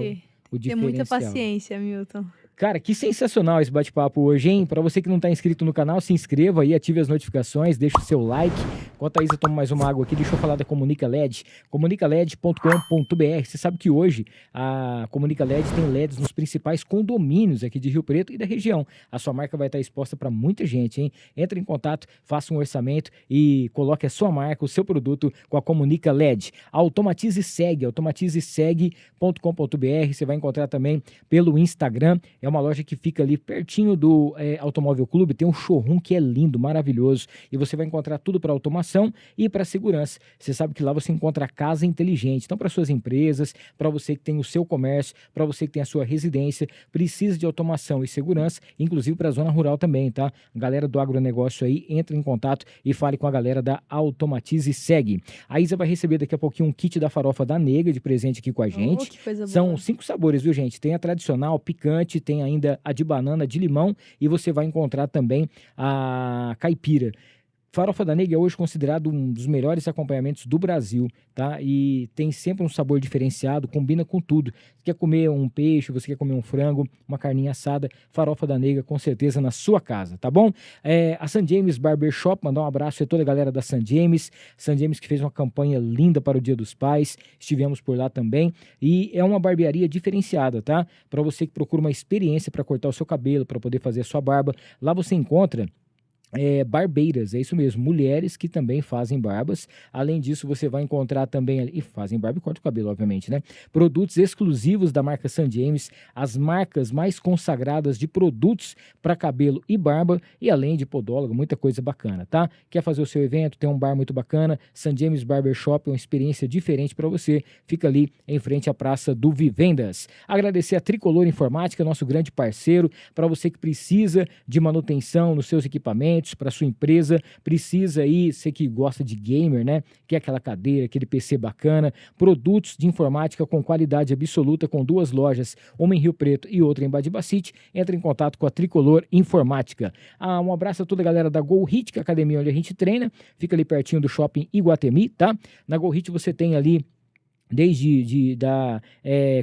ter muita diferencial. paciência, Milton. Cara, que sensacional esse bate-papo hoje, hein? Para você que não tá inscrito no canal, se inscreva aí, ative as notificações, deixa o seu like. Enquanto a Isa toma mais uma água aqui, deixa eu falar da Comunica LED, comunicaled.com.br. Você sabe que hoje a Comunica LED tem LEDs nos principais condomínios aqui de Rio Preto e da região. A sua marca vai estar exposta para muita gente, hein? Entre em contato, faça um orçamento e coloque a sua marca, o seu produto com a Comunica LED. Automatize e segue, automatizesegue.com.br. Você vai encontrar também pelo Instagram. É uma loja que fica ali pertinho do Automóvel Clube, tem um showroom que é lindo, maravilhoso, e você vai encontrar tudo para automação e para segurança. Você sabe que lá você encontra a casa inteligente, então para suas empresas, para você que tem o seu comércio, para você que tem a sua residência, precisa de automação e segurança, inclusive para a zona rural também, tá? Galera do agronegócio aí, entra em contato e fale com a galera da Automatize e Segue. A Isa vai receber daqui a pouquinho um kit da farofa da Nega de presente aqui com a gente. Que coisa São boa. 5 sabores, viu, gente? Tem a tradicional, picante, tem ainda a de banana, de limão e você vai encontrar também a caipira. Farofa da Nega é hoje considerado um dos melhores acompanhamentos do Brasil, tá? E tem sempre um sabor diferenciado, combina com tudo. Você quer comer um peixe, você quer comer um frango, uma carninha assada, Farofa da Nega com certeza na sua casa, tá bom? A St. James Barber Shop, mandar um abraço a toda a galera da St. James que fez uma campanha linda para o Dia dos Pais, estivemos por lá também, e é uma barbearia diferenciada, tá? Para você que procura uma experiência para cortar o seu cabelo, para poder fazer a sua barba, lá você encontra barbeiras, é isso mesmo, mulheres que também fazem barbas. Além disso, você vai encontrar também ali, e fazem barba e cortam o cabelo, obviamente, né? Produtos exclusivos da marca St. James, as marcas mais consagradas de produtos para cabelo e barba, e além de podólogo, muita coisa bacana, tá? Quer fazer o seu evento, tem um bar muito bacana, St. James Barber Shop, uma experiência diferente para você, fica ali em frente à Praça do Vivendas. Agradecer a Tricolor Informática, nosso grande parceiro, para você que precisa de manutenção nos seus equipamentos, para sua empresa, precisa aí, você que gosta de gamer, né? Quer aquela cadeira, aquele PC bacana, produtos de informática com qualidade absoluta, com 2 lojas, uma em Rio Preto e outra em Badibacite, entra em contato com a Tricolor Informática. Um abraço a toda a galera da Go Hit, que é a academia onde a gente treina, fica ali pertinho do shopping Iguatemi, tá? Na Go Hit você tem ali desde da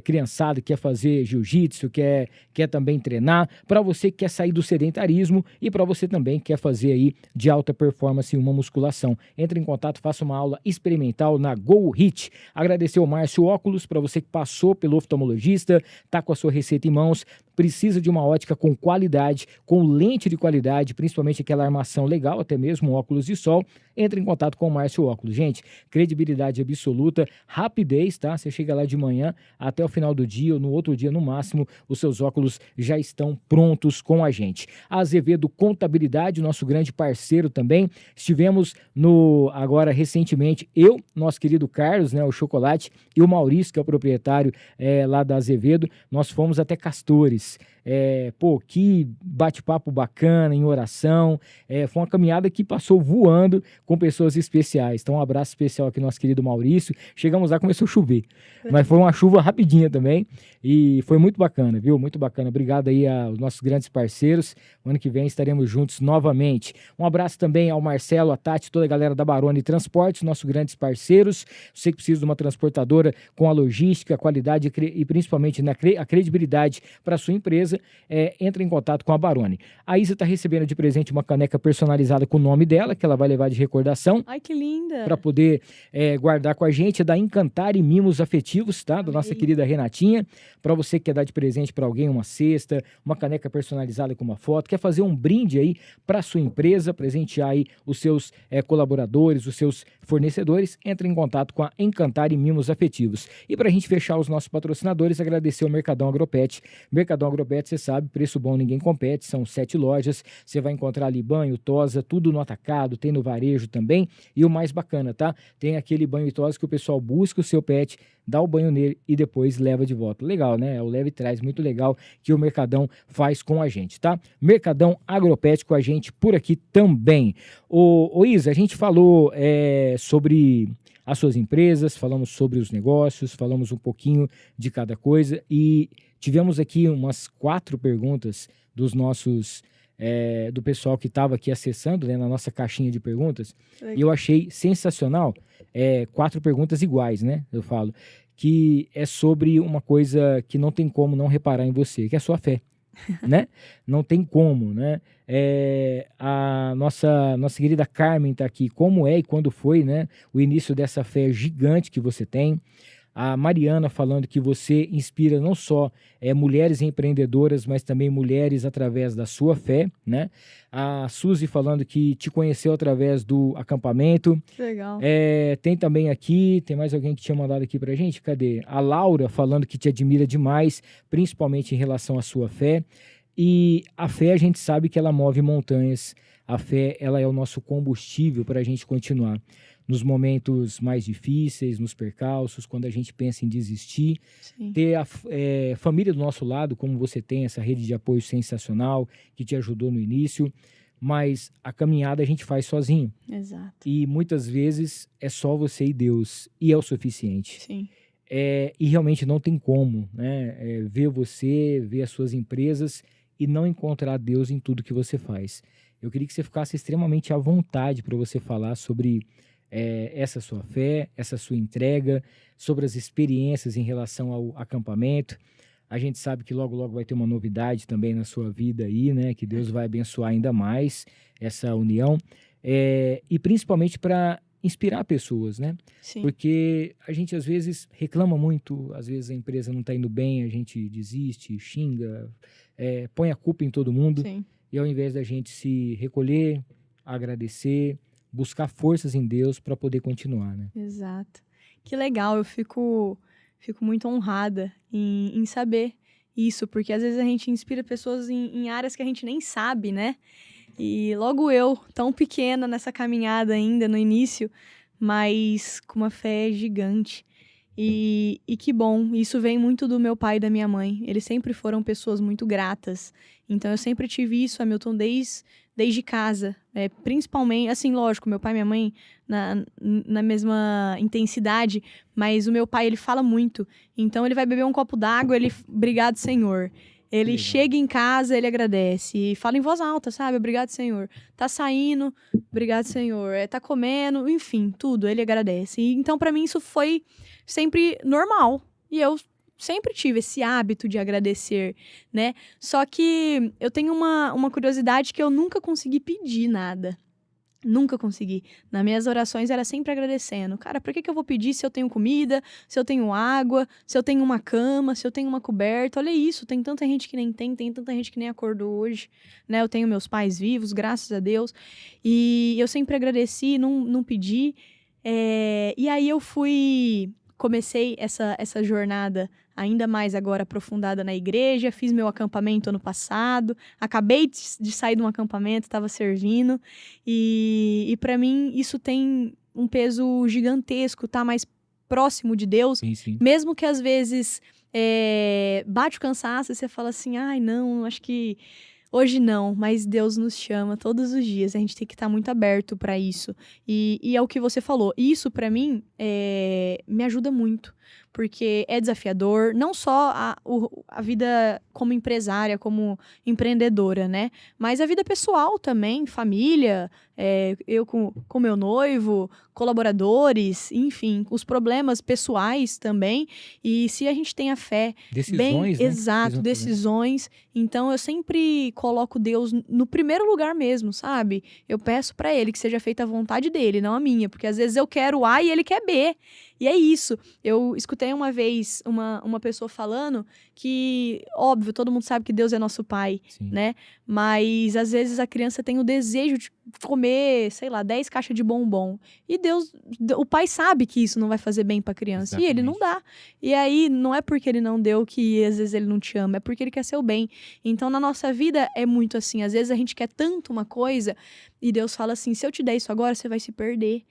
criançada que quer fazer jiu-jitsu, quer também treinar, para você que quer sair do sedentarismo e para você também que quer fazer aí de alta performance uma musculação. Entre em contato, faça uma aula experimental na Go Hit. Agradecer ao Márcio Óculos, para você que passou pelo oftalmologista, tá com a sua receita em mãos, precisa de uma ótica com qualidade, com lente de qualidade, principalmente aquela armação legal, até mesmo um óculos de sol, entre em contato com o Márcio Óculos. Gente, credibilidade absoluta, rapidez, tá? Você chega lá de manhã, até o final do dia, ou no outro dia no máximo, os seus óculos já estão prontos com a gente. A Azevedo Contabilidade, nosso grande parceiro também, estivemos agora recentemente, nosso querido Carlos, né, o Chocolate, e o Maurício, que é o proprietário lá da Azevedo, nós fomos até Castores. Que bate-papo bacana, em oração, foi uma caminhada que passou voando com pessoas especiais. Então um abraço especial aqui ao nosso querido Maurício. Chegamos lá, começou a chover, mas foi uma chuva rapidinha também e foi muito bacana, viu? Muito bacana. Obrigado aí aos nossos grandes parceiros. O ano que vem estaremos juntos novamente. Um abraço também ao Marcelo, a Tati, toda a galera da Barone Transportes, nossos grandes parceiros. Você que precisa de uma transportadora com a logística, a qualidade e principalmente a credibilidade para a sua empresa, entra em contato com a Barone. A Isa está recebendo de presente uma caneca personalizada com o nome dela, que ela vai levar de recordação. Ai, que linda! Para poder guardar com a gente, é da Encantar e Mimos Afetivos, tá? Da nossa querida Renatinha. Para você que quer dar de presente para alguém uma cesta, uma caneca personalizada com uma foto, quer fazer um brinde aí para sua empresa, presentear aí os seus colaboradores, os seus fornecedores, entre em contato com a Encantar e Mimos Afetivos. E para a gente fechar os nossos patrocinadores, agradecer ao Mercadão Agropet. Mercadão Mercadão Agropet, você sabe, preço bom ninguém compete, são 7 lojas, você vai encontrar ali banho, tosa, tudo no atacado, tem no varejo também, e o mais bacana, tá? Tem aquele banho e tosa que o pessoal busca o seu pet, dá o banho nele e depois leva de volta. Legal, né? É o leve e traz, muito legal que o Mercadão faz com a gente, tá? Mercadão Agropet com a gente por aqui também. Ô Isa, a gente falou sobre as suas empresas, falamos sobre os negócios, falamos um pouquinho de cada coisa e tivemos aqui umas 4 perguntas dos nossos, do pessoal que estava aqui acessando, né, na nossa caixinha de perguntas, e eu achei sensacional, 4 perguntas iguais, né, eu falo, que é sobre uma coisa que não tem como não reparar em você, que é a sua fé. Né? Não tem como, né? A nossa querida Carmen está aqui. Como é e quando foi, né? O início dessa fé gigante que você tem. A Mariana falando que você inspira não só mulheres empreendedoras, mas também mulheres através da sua fé, né? A Suzy falando que te conheceu através do acampamento. Que legal. Tem também aqui, tem mais alguém que tinha mandado aqui pra gente? Cadê? A Laura falando que te admira demais, principalmente em relação à sua fé. E a fé, a gente sabe que ela move montanhas. A fé, ela é o nosso combustível para a gente continuar. Nos momentos mais difíceis, nos percalços, quando a gente pensa em desistir. Sim. Ter a família do nosso lado, como você tem, essa rede de apoio sensacional, que te ajudou no início. Mas a caminhada a gente faz sozinho. Exato. E muitas vezes é só você e Deus, e é o suficiente. Sim. E realmente não tem como, né? Ver você, ver as suas empresas e não encontrar Deus em tudo que você faz. Eu queria que você ficasse extremamente à vontade para você falar sobre essa sua fé, essa sua entrega, sobre as experiências em relação ao acampamento. A gente sabe que logo, logo vai ter uma novidade também na sua vida aí, né? Que Deus vai abençoar ainda mais essa união. E principalmente para inspirar pessoas, né? Sim. Porque a gente às vezes reclama muito, às vezes a empresa não está indo bem, a gente desiste, xinga, põe a culpa em todo mundo. Sim. E ao invés da gente se recolher, agradecer, buscar forças em Deus para poder continuar, né? Exato. Que legal, eu fico muito honrada em saber isso, porque às vezes a gente inspira pessoas em áreas que a gente nem sabe, né? E logo eu, tão pequena nessa caminhada ainda no início, mas com uma fé gigante. E que bom, isso vem muito do meu pai e da minha mãe. Eles sempre foram pessoas muito gratas. Então eu sempre tive isso, Hamilton, desde casa. Principalmente, assim, lógico, meu pai e minha mãe na mesma intensidade, mas o meu pai, ele fala muito. Então ele vai beber um copo d'água, ele, obrigado, Senhor. Ele chega em casa, ele agradece. E fala em voz alta, sabe? Obrigado, Senhor. Tá saindo, obrigado, Senhor. Tá comendo, enfim, tudo, ele agradece. E, então, pra mim, isso foi sempre normal. E eu sempre tive esse hábito de agradecer, né? Só que eu tenho uma curiosidade que eu nunca consegui pedir nada. Nunca consegui. Nas minhas orações era sempre agradecendo. Cara, por que eu vou pedir se eu tenho comida, se eu tenho água, se eu tenho uma cama, se eu tenho uma coberta? Olha isso, tem tanta gente que nem tem tanta gente que nem acordou hoje, né? Eu tenho meus pais vivos, graças a Deus. E eu sempre agradeci, não pedi. E aí eu comecei essa jornada ainda mais agora aprofundada na igreja, fiz meu acampamento ano passado, acabei de sair de um acampamento, estava servindo, e para mim isso tem um peso gigantesco, tá mais próximo de Deus, Sim. mesmo que às vezes bate o cansaço e você fala assim, ai não, acho que hoje não, mas Deus nos chama todos os dias, a gente tem que estar muito aberto para isso. E é o que você falou, isso para mim me ajuda muito, porque é desafiador, não só a vida como empresária, como empreendedora, né? Mas a vida pessoal também, família, eu com meu noivo, colaboradores, enfim, os problemas pessoais também. E se a gente tem a fé... Decisões, né? Exato, decisões. Então, eu sempre coloco Deus no primeiro lugar mesmo, sabe? Eu peço pra Ele que seja feita a vontade dele, não a minha. Porque às vezes eu quero A e Ele quer B. E é isso. Eu escutei uma vez uma pessoa falando que, óbvio, todo mundo sabe que Deus é nosso pai, Sim. né? Mas às vezes a criança tem o desejo de comer, sei lá, 10 caixas de bombom. E Deus, o pai sabe que isso não vai fazer bem pra criança. E ele não dá. E aí, não é porque ele não deu que às vezes ele não te ama, é porque ele quer seu bem. Então, na nossa vida é muito assim. Às vezes a gente quer tanto uma coisa e Deus fala assim, se eu te der isso agora, você vai se perder.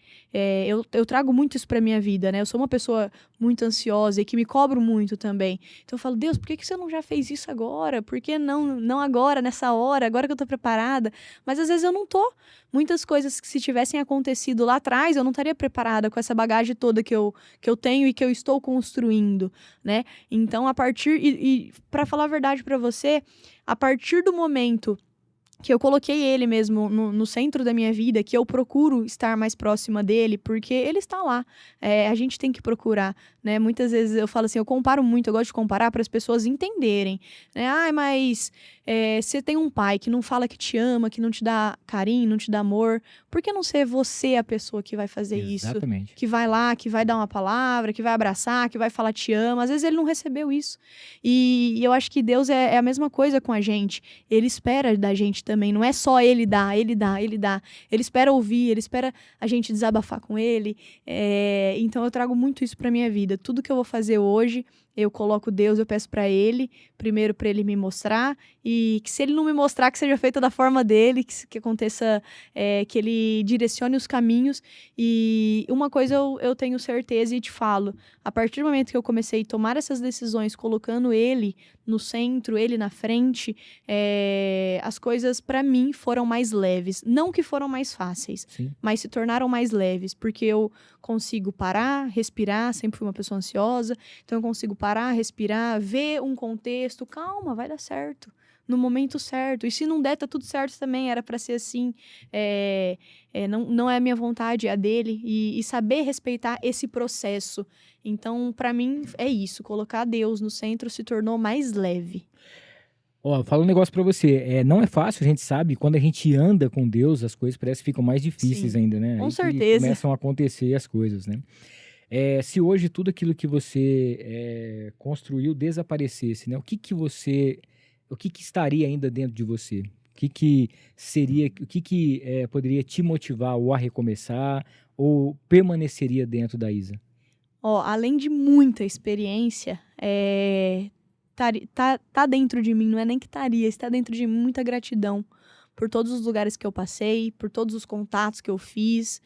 Eu trago muito isso pra minha vida, né? Eu sou uma pessoa muito ansiosa e que me cobro muito também. Então eu falo, Deus, por que você não já fez isso agora? Por que não agora, nessa hora, agora que eu tô preparada? Mas às vezes eu não tô. Muitas coisas que se tivessem acontecido lá atrás, eu não estaria preparada com essa bagagem toda que eu tenho e que eu estou construindo, né? Então, e para falar a verdade pra você, a partir do momento que eu coloquei ele mesmo no centro da minha vida, que eu procuro estar mais próxima dele, porque ele está lá. A gente tem que procurar, né? Muitas vezes eu falo assim, eu comparo muito, eu gosto de comparar para as pessoas entenderem, né? Mas você tem um pai que não fala que te ama, que não te dá carinho, não te dá amor, por que não ser você a pessoa que vai fazer isso? Exatamente. Que vai lá, que vai dar uma palavra, que vai abraçar, que vai falar te ama. Às vezes ele não recebeu isso. E eu acho que Deus é a mesma coisa com a gente. Ele espera da gente também. Não é só ele dá, ele dá, ele dá. Ele espera ouvir, ele espera a gente desabafar com ele. Então eu trago muito isso pra minha vida. Tudo que eu vou fazer hoje, eu coloco Deus, eu peço pra ele, primeiro pra ele me mostrar, e que se ele não me mostrar, que seja feito da forma dele, que aconteça, que ele direcione os caminhos. E uma coisa eu tenho certeza e te falo, a partir do momento que eu comecei a tomar essas decisões, colocando ele no centro, ele na frente, as coisas pra mim foram mais leves. Não que foram mais fáceis, Sim. mas se tornaram mais leves, porque eu consigo parar, respirar, sempre fui uma pessoa ansiosa, então eu consigo parar, respirar, ver um contexto, calma, vai dar certo, no momento certo, e se não der, tá tudo certo também, era pra ser assim, não é a minha vontade, é a dele, e saber respeitar esse processo. Então, pra mim, é isso, colocar Deus no centro se tornou mais leve. Ó, fala um negócio pra você, não é fácil, a gente sabe, quando a gente anda com Deus, as coisas parecem que ficam mais difíceis Sim, ainda, né? com Aí que certeza. começam a acontecer as coisas, né? Se hoje tudo aquilo que você construiu desaparecesse, né? O que que estaria ainda dentro de você? O que que poderia te motivar ou a recomeçar ou permaneceria dentro da Isa? Ó, além de muita experiência, tá dentro de mim, não é nem que estaria, está dentro de mim muita gratidão por todos os lugares que eu passei, por todos os contatos que eu fiz,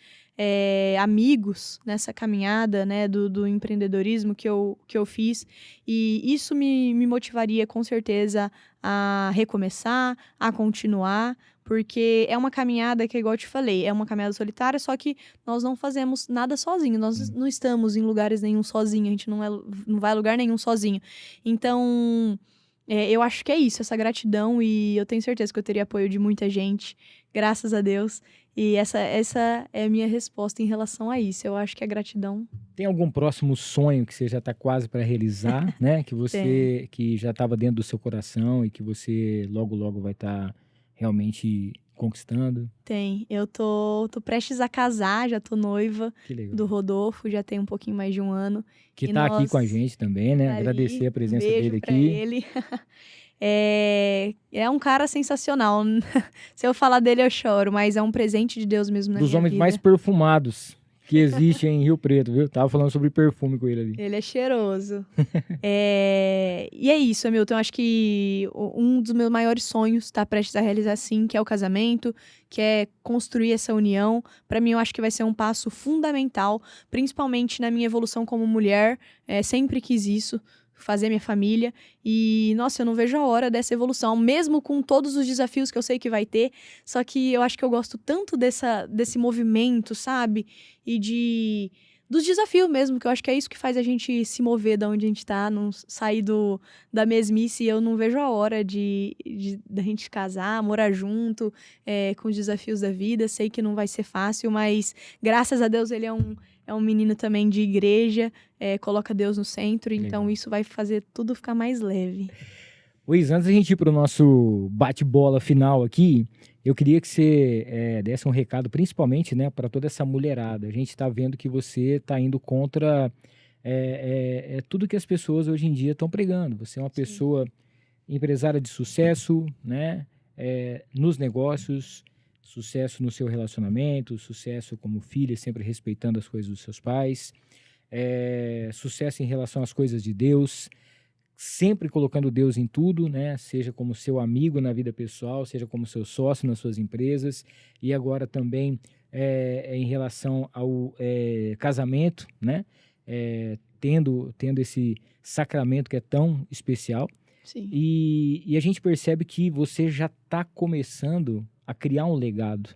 amigos nessa caminhada, né, do empreendedorismo que eu fiz. E isso me motivaria com certeza a recomeçar, a continuar, porque é uma caminhada que, igual eu te falei, é uma caminhada solitária, só que nós não fazemos nada sozinho, nós não estamos em lugares nenhum sozinho, a gente não vai a lugar nenhum sozinho. Então, eu acho que é isso, essa gratidão, e eu tenho certeza que eu teria apoio de muita gente, graças a Deus, e essa é a minha resposta em relação a isso. Eu acho que a gratidão... Tem algum próximo sonho que você já está quase para realizar, né? Que já estava dentro do seu coração e que você logo, logo vai estar realmente conquistando? Tem. Eu tô prestes a casar, já tô noiva Que legal. do Rodolfo, já tem um pouquinho mais de um ano. Que E tá aqui com a nós gente também, né? tá ali, Agradecer a presença beijo dele pra aqui. ele. É um cara sensacional. Se eu falar dele, eu choro, mas é um presente de Deus mesmo na Dos minha homens vida. mais perfumados que existe em Rio Preto, viu? Tava falando sobre perfume com ele ali. Ele é cheiroso. E é isso, Hamilton. Eu acho que um dos meus maiores sonhos está prestes a realizar, sim, que é o casamento, que é construir essa união. Para mim, eu acho que vai ser um passo fundamental, principalmente na minha evolução como mulher. Sempre quis isso, fazer minha família. E, nossa, eu não vejo a hora dessa evolução, mesmo com todos os desafios que eu sei que vai ter. Só que eu acho que eu gosto tanto desse movimento, sabe? E dos desafios mesmo, que eu acho que é isso que faz a gente se mover da onde a gente tá, não sair da mesmice. E eu não vejo a hora da gente casar, morar junto, com os desafios da vida. Sei que não vai ser fácil, mas graças a Deus ele é um menino também de igreja, coloca Deus no centro, então Legal. isso vai fazer tudo ficar mais leve. Luiz, antes da gente ir para o nosso bate-bola final aqui, eu queria que você desse um recado, principalmente, né, para toda essa mulherada. A gente está vendo que você está indo contra tudo que as pessoas hoje em dia estão pregando. Você é uma Sim. pessoa empresária de sucesso, né, nos negócios, sucesso no seu relacionamento, sucesso como filha, sempre respeitando as coisas dos seus pais, sucesso em relação às coisas de Deus, sempre colocando Deus em tudo, né? Seja como seu amigo na vida pessoal, seja como seu sócio nas suas empresas, e agora também em relação ao casamento, né? Tendo esse sacramento que é tão especial. Sim. E a gente percebe que você já está começando a criar um legado,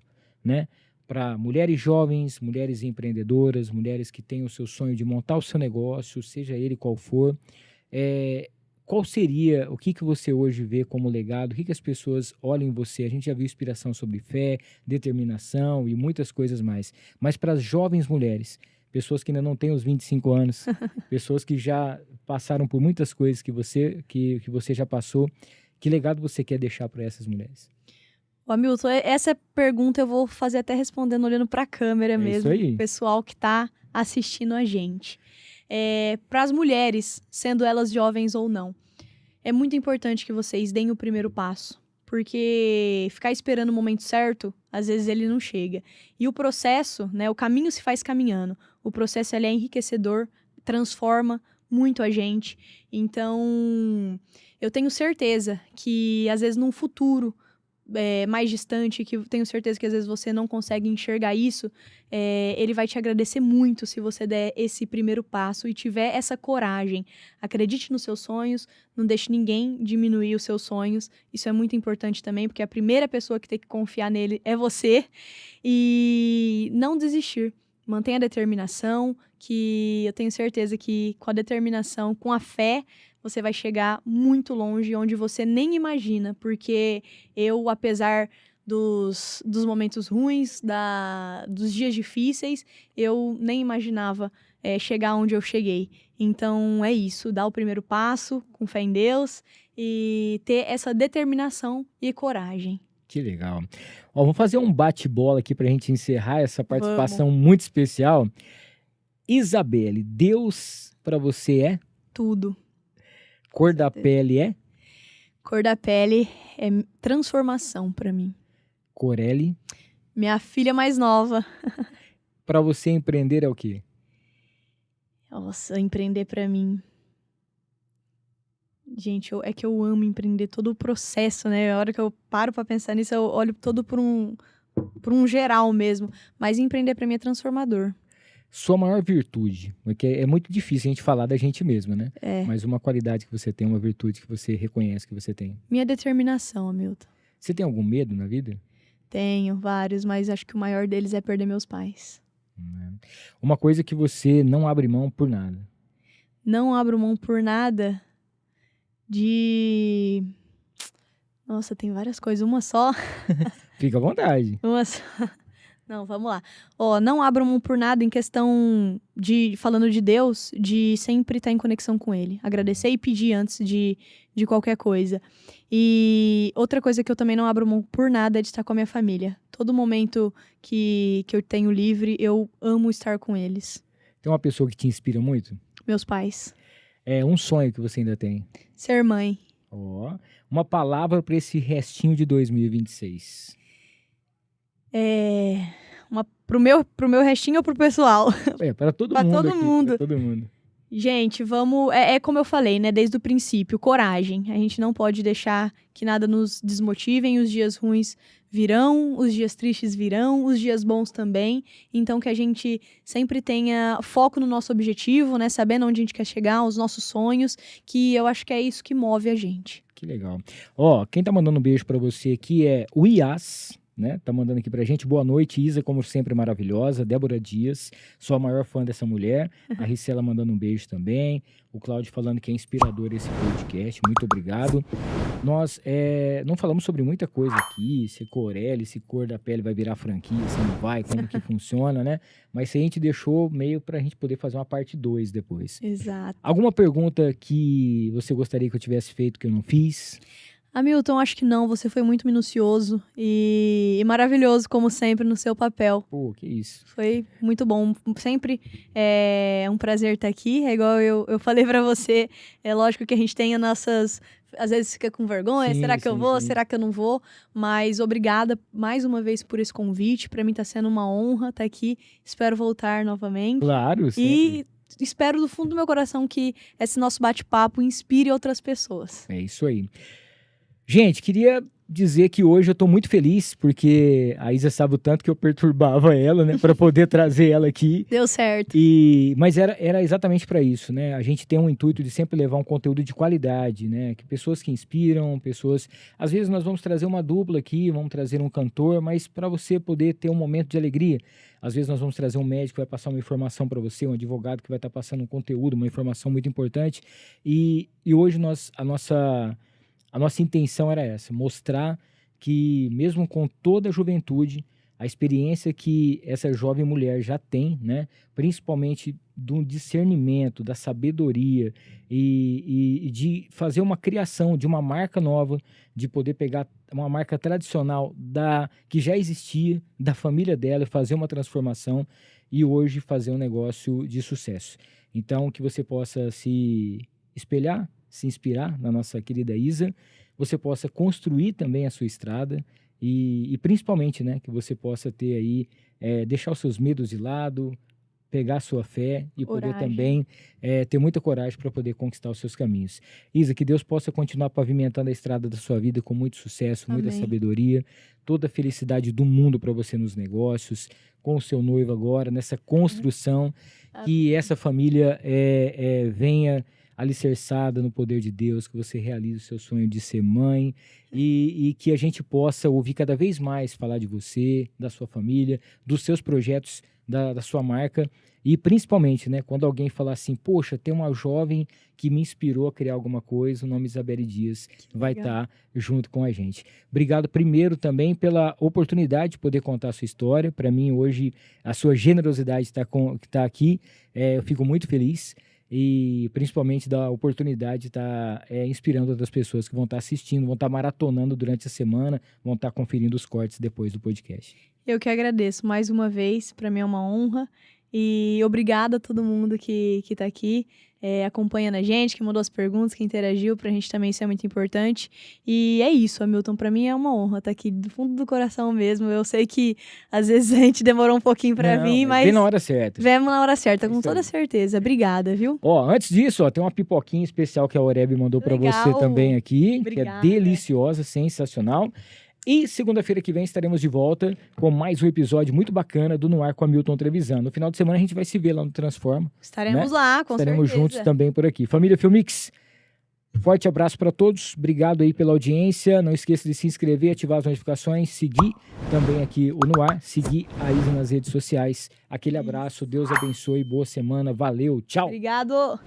né? Para mulheres jovens, mulheres empreendedoras, mulheres que têm o seu sonho de montar o seu negócio, seja ele qual for. Qual seria, o que você hoje vê como legado? O que as pessoas olham em você? A gente já viu inspiração sobre fé, determinação e muitas coisas mais. Mas para as jovens mulheres, pessoas que ainda não têm os 25 anos, pessoas que já passaram por muitas coisas que você já passou, que legado você quer deixar para essas mulheres? Ô, Hamilton, essa pergunta eu vou fazer até respondendo olhando para a câmera mesmo, isso aí. o pessoal que está assistindo a gente. Para as mulheres, sendo elas jovens ou não, é muito importante que vocês deem o primeiro passo, porque ficar esperando o momento certo, às vezes ele não chega. E o processo, né, o caminho se faz caminhando. O processo ele é enriquecedor, transforma muito a gente. Então, eu tenho certeza que às vezes num futuro mais distante, que eu tenho certeza que às vezes você não consegue enxergar isso, ele vai te agradecer muito se você der esse primeiro passo e tiver essa coragem. Acredite nos seus sonhos, não deixe ninguém diminuir os seus sonhos. Isso é muito importante também, porque a primeira pessoa que tem que confiar nele é você. E não desistir. Mantenha a determinação, que eu tenho certeza que com a determinação, com a fé, você vai chegar muito longe, onde você nem imagina, porque eu, apesar dos momentos ruins, dos dias difíceis, eu nem imaginava chegar onde eu cheguei. Então é isso, dar o primeiro passo com fé em Deus e ter essa determinação e coragem. Que legal. Ó, vamos fazer um bate-bola aqui para a gente encerrar essa participação muito especial. Isabelle, Deus para você é? Tudo. Cor da pele é? Cor da pele é transformação para mim. Corelle? Minha filha mais nova. Para você empreender é o quê? Nossa, empreender para mim. Gente, é que eu amo empreender, todo o processo, né? A hora que eu paro para pensar nisso, eu olho todo por um geral mesmo. Mas empreender para mim é transformador. Sua maior virtude, porque é muito difícil a gente falar da gente mesma, né? Mas uma qualidade que você tem, uma virtude que você reconhece que você tem. Minha determinação, Hamilton. Você tem algum medo na vida? Tenho vários, mas acho que o maior deles é perder meus pais. Uma coisa que você não abre mão por nada. Não abro mão por nada de... Nossa, tem várias coisas. Uma só? Fica à vontade. Uma só... Não, vamos lá. Não abro mão por nada em questão de, falando de Deus, de sempre estar em conexão com Ele. Agradecer e pedir antes de qualquer coisa. E outra coisa que eu também não abro mão por nada é de estar com a minha família. Todo momento que eu tenho livre, eu amo estar com eles. Tem uma pessoa que te inspira muito? Meus pais. É um sonho que você ainda tem? Ser mãe. Uma palavra para esse restinho de 2026. Pro meu restinho ou pro pessoal? Para todo pra mundo todo aqui, mundo. Pra todo mundo. Gente, vamos... É como eu falei, né? Desde o princípio, coragem. A gente não pode deixar que nada nos desmotive. Os dias ruins virão, os dias tristes virão, os dias bons também. Então, que a gente sempre tenha foco no nosso objetivo, né? Sabendo onde a gente quer chegar, os nossos sonhos, que eu acho que é isso que move a gente. Que legal. Quem tá mandando um beijo para você aqui é o Ias. né? Tá mandando aqui pra gente. Boa noite, Isa, como sempre, maravilhosa. Débora Dias, sou a maior fã dessa mulher. A Ricela mandando um beijo também. O Cláudio falando que é inspirador esse podcast. Muito obrigado. Nós não falamos sobre muita coisa aqui, se Corelli, se cor da pele vai virar franquia, se não vai, como que funciona, né? Mas isso a gente deixou meio pra gente poder fazer uma parte 2 depois. Exato. Alguma pergunta que você gostaria que eu tivesse feito que eu não fiz? Hamilton, acho que não. Você foi muito minucioso e maravilhoso, como sempre, no seu papel. Pô, que isso. Foi muito bom. Sempre é um prazer estar aqui. É igual eu falei pra você. É lógico que a gente tem as nossas... Às vezes fica com vergonha. Sim, Será que eu vou? sim. Será que eu não vou? Mas obrigada mais uma vez por esse convite. Pra mim tá sendo uma honra estar aqui. Espero voltar novamente. Claro, sempre. E espero do fundo do meu coração que esse nosso bate-papo inspire outras pessoas. É isso aí. Gente, queria dizer que hoje eu tô muito feliz, porque a Isa sabe o tanto que eu perturbava ela, né, para poder trazer ela aqui. Deu certo. Mas era exatamente para isso, né? A gente tem um intuito de sempre levar um conteúdo de qualidade, né? Que pessoas que inspiram, pessoas... Às vezes nós vamos trazer uma dupla aqui, vamos trazer um cantor, mas para você poder ter um momento de alegria. Às vezes nós vamos trazer um médico que vai passar uma informação para você, um advogado que vai estar passando um conteúdo, uma informação muito importante. E hoje a nossa intenção era essa, mostrar que mesmo com toda a juventude, a experiência que essa jovem mulher já tem, né, principalmente do discernimento, da sabedoria e de fazer uma criação de uma marca nova, de poder pegar uma marca tradicional que já existia, da família dela, e fazer uma transformação e hoje fazer um negócio de sucesso. Então, que você possa se espelhar, se inspirar na nossa querida Isa, você possa construir também a sua estrada e principalmente, né, que você possa ter aí, deixar os seus medos de lado, pegar a sua fé e poder também ter muita coragem para poder conquistar os seus caminhos. Isa, que Deus possa continuar pavimentando a estrada da sua vida com muito sucesso, muita sabedoria, toda a felicidade do mundo para você nos negócios, com o seu noivo agora, nessa construção, que essa família venha alicerçada no poder de Deus, que você realize o seu sonho de ser mãe e que a gente possa ouvir cada vez mais falar de você, da sua família, dos seus projetos, da sua marca e principalmente, né, quando alguém falar assim, poxa, tem uma jovem que me inspirou a criar alguma coisa, o nome Isabelle Dias vai estar junto com a gente. Obrigado primeiro também pela oportunidade de poder contar a sua história. Para mim hoje a sua generosidade está aqui, eu fico muito feliz. E principalmente da oportunidade de estar inspirando outras pessoas que vão estar assistindo, vão estar maratonando durante a semana, vão estar conferindo os cortes depois do podcast. Eu que agradeço mais uma vez, para mim é uma honra. E obrigada a todo mundo que está aqui acompanhando a gente, que mandou as perguntas, que interagiu, pra gente também isso é muito importante. E é isso, Hamilton, pra mim é uma honra estar aqui do fundo do coração mesmo. Eu sei que às vezes a gente demorou um pouquinho pra vir, mas... Vem na hora certa. Vemos na hora certa, com toda certeza. Obrigada, viu? Antes disso, tem uma pipoquinha especial que a Oreb mandou pra você também aqui, Obrigada. Que é deliciosa, sensacional. E segunda-feira que vem estaremos de volta com mais um episódio muito bacana do No Ar com Hamilton Trevisan. No final de semana a gente vai se ver lá no Transforma. Estaremos lá, com Estaremos certeza. juntos também por aqui. Família Filmix, forte abraço para todos. Obrigado aí pela audiência. Não esqueça de se inscrever, ativar as notificações, seguir também aqui o No Ar, seguir a Isa nas redes sociais. Aquele abraço, Deus abençoe, boa semana, valeu, tchau. Obrigado.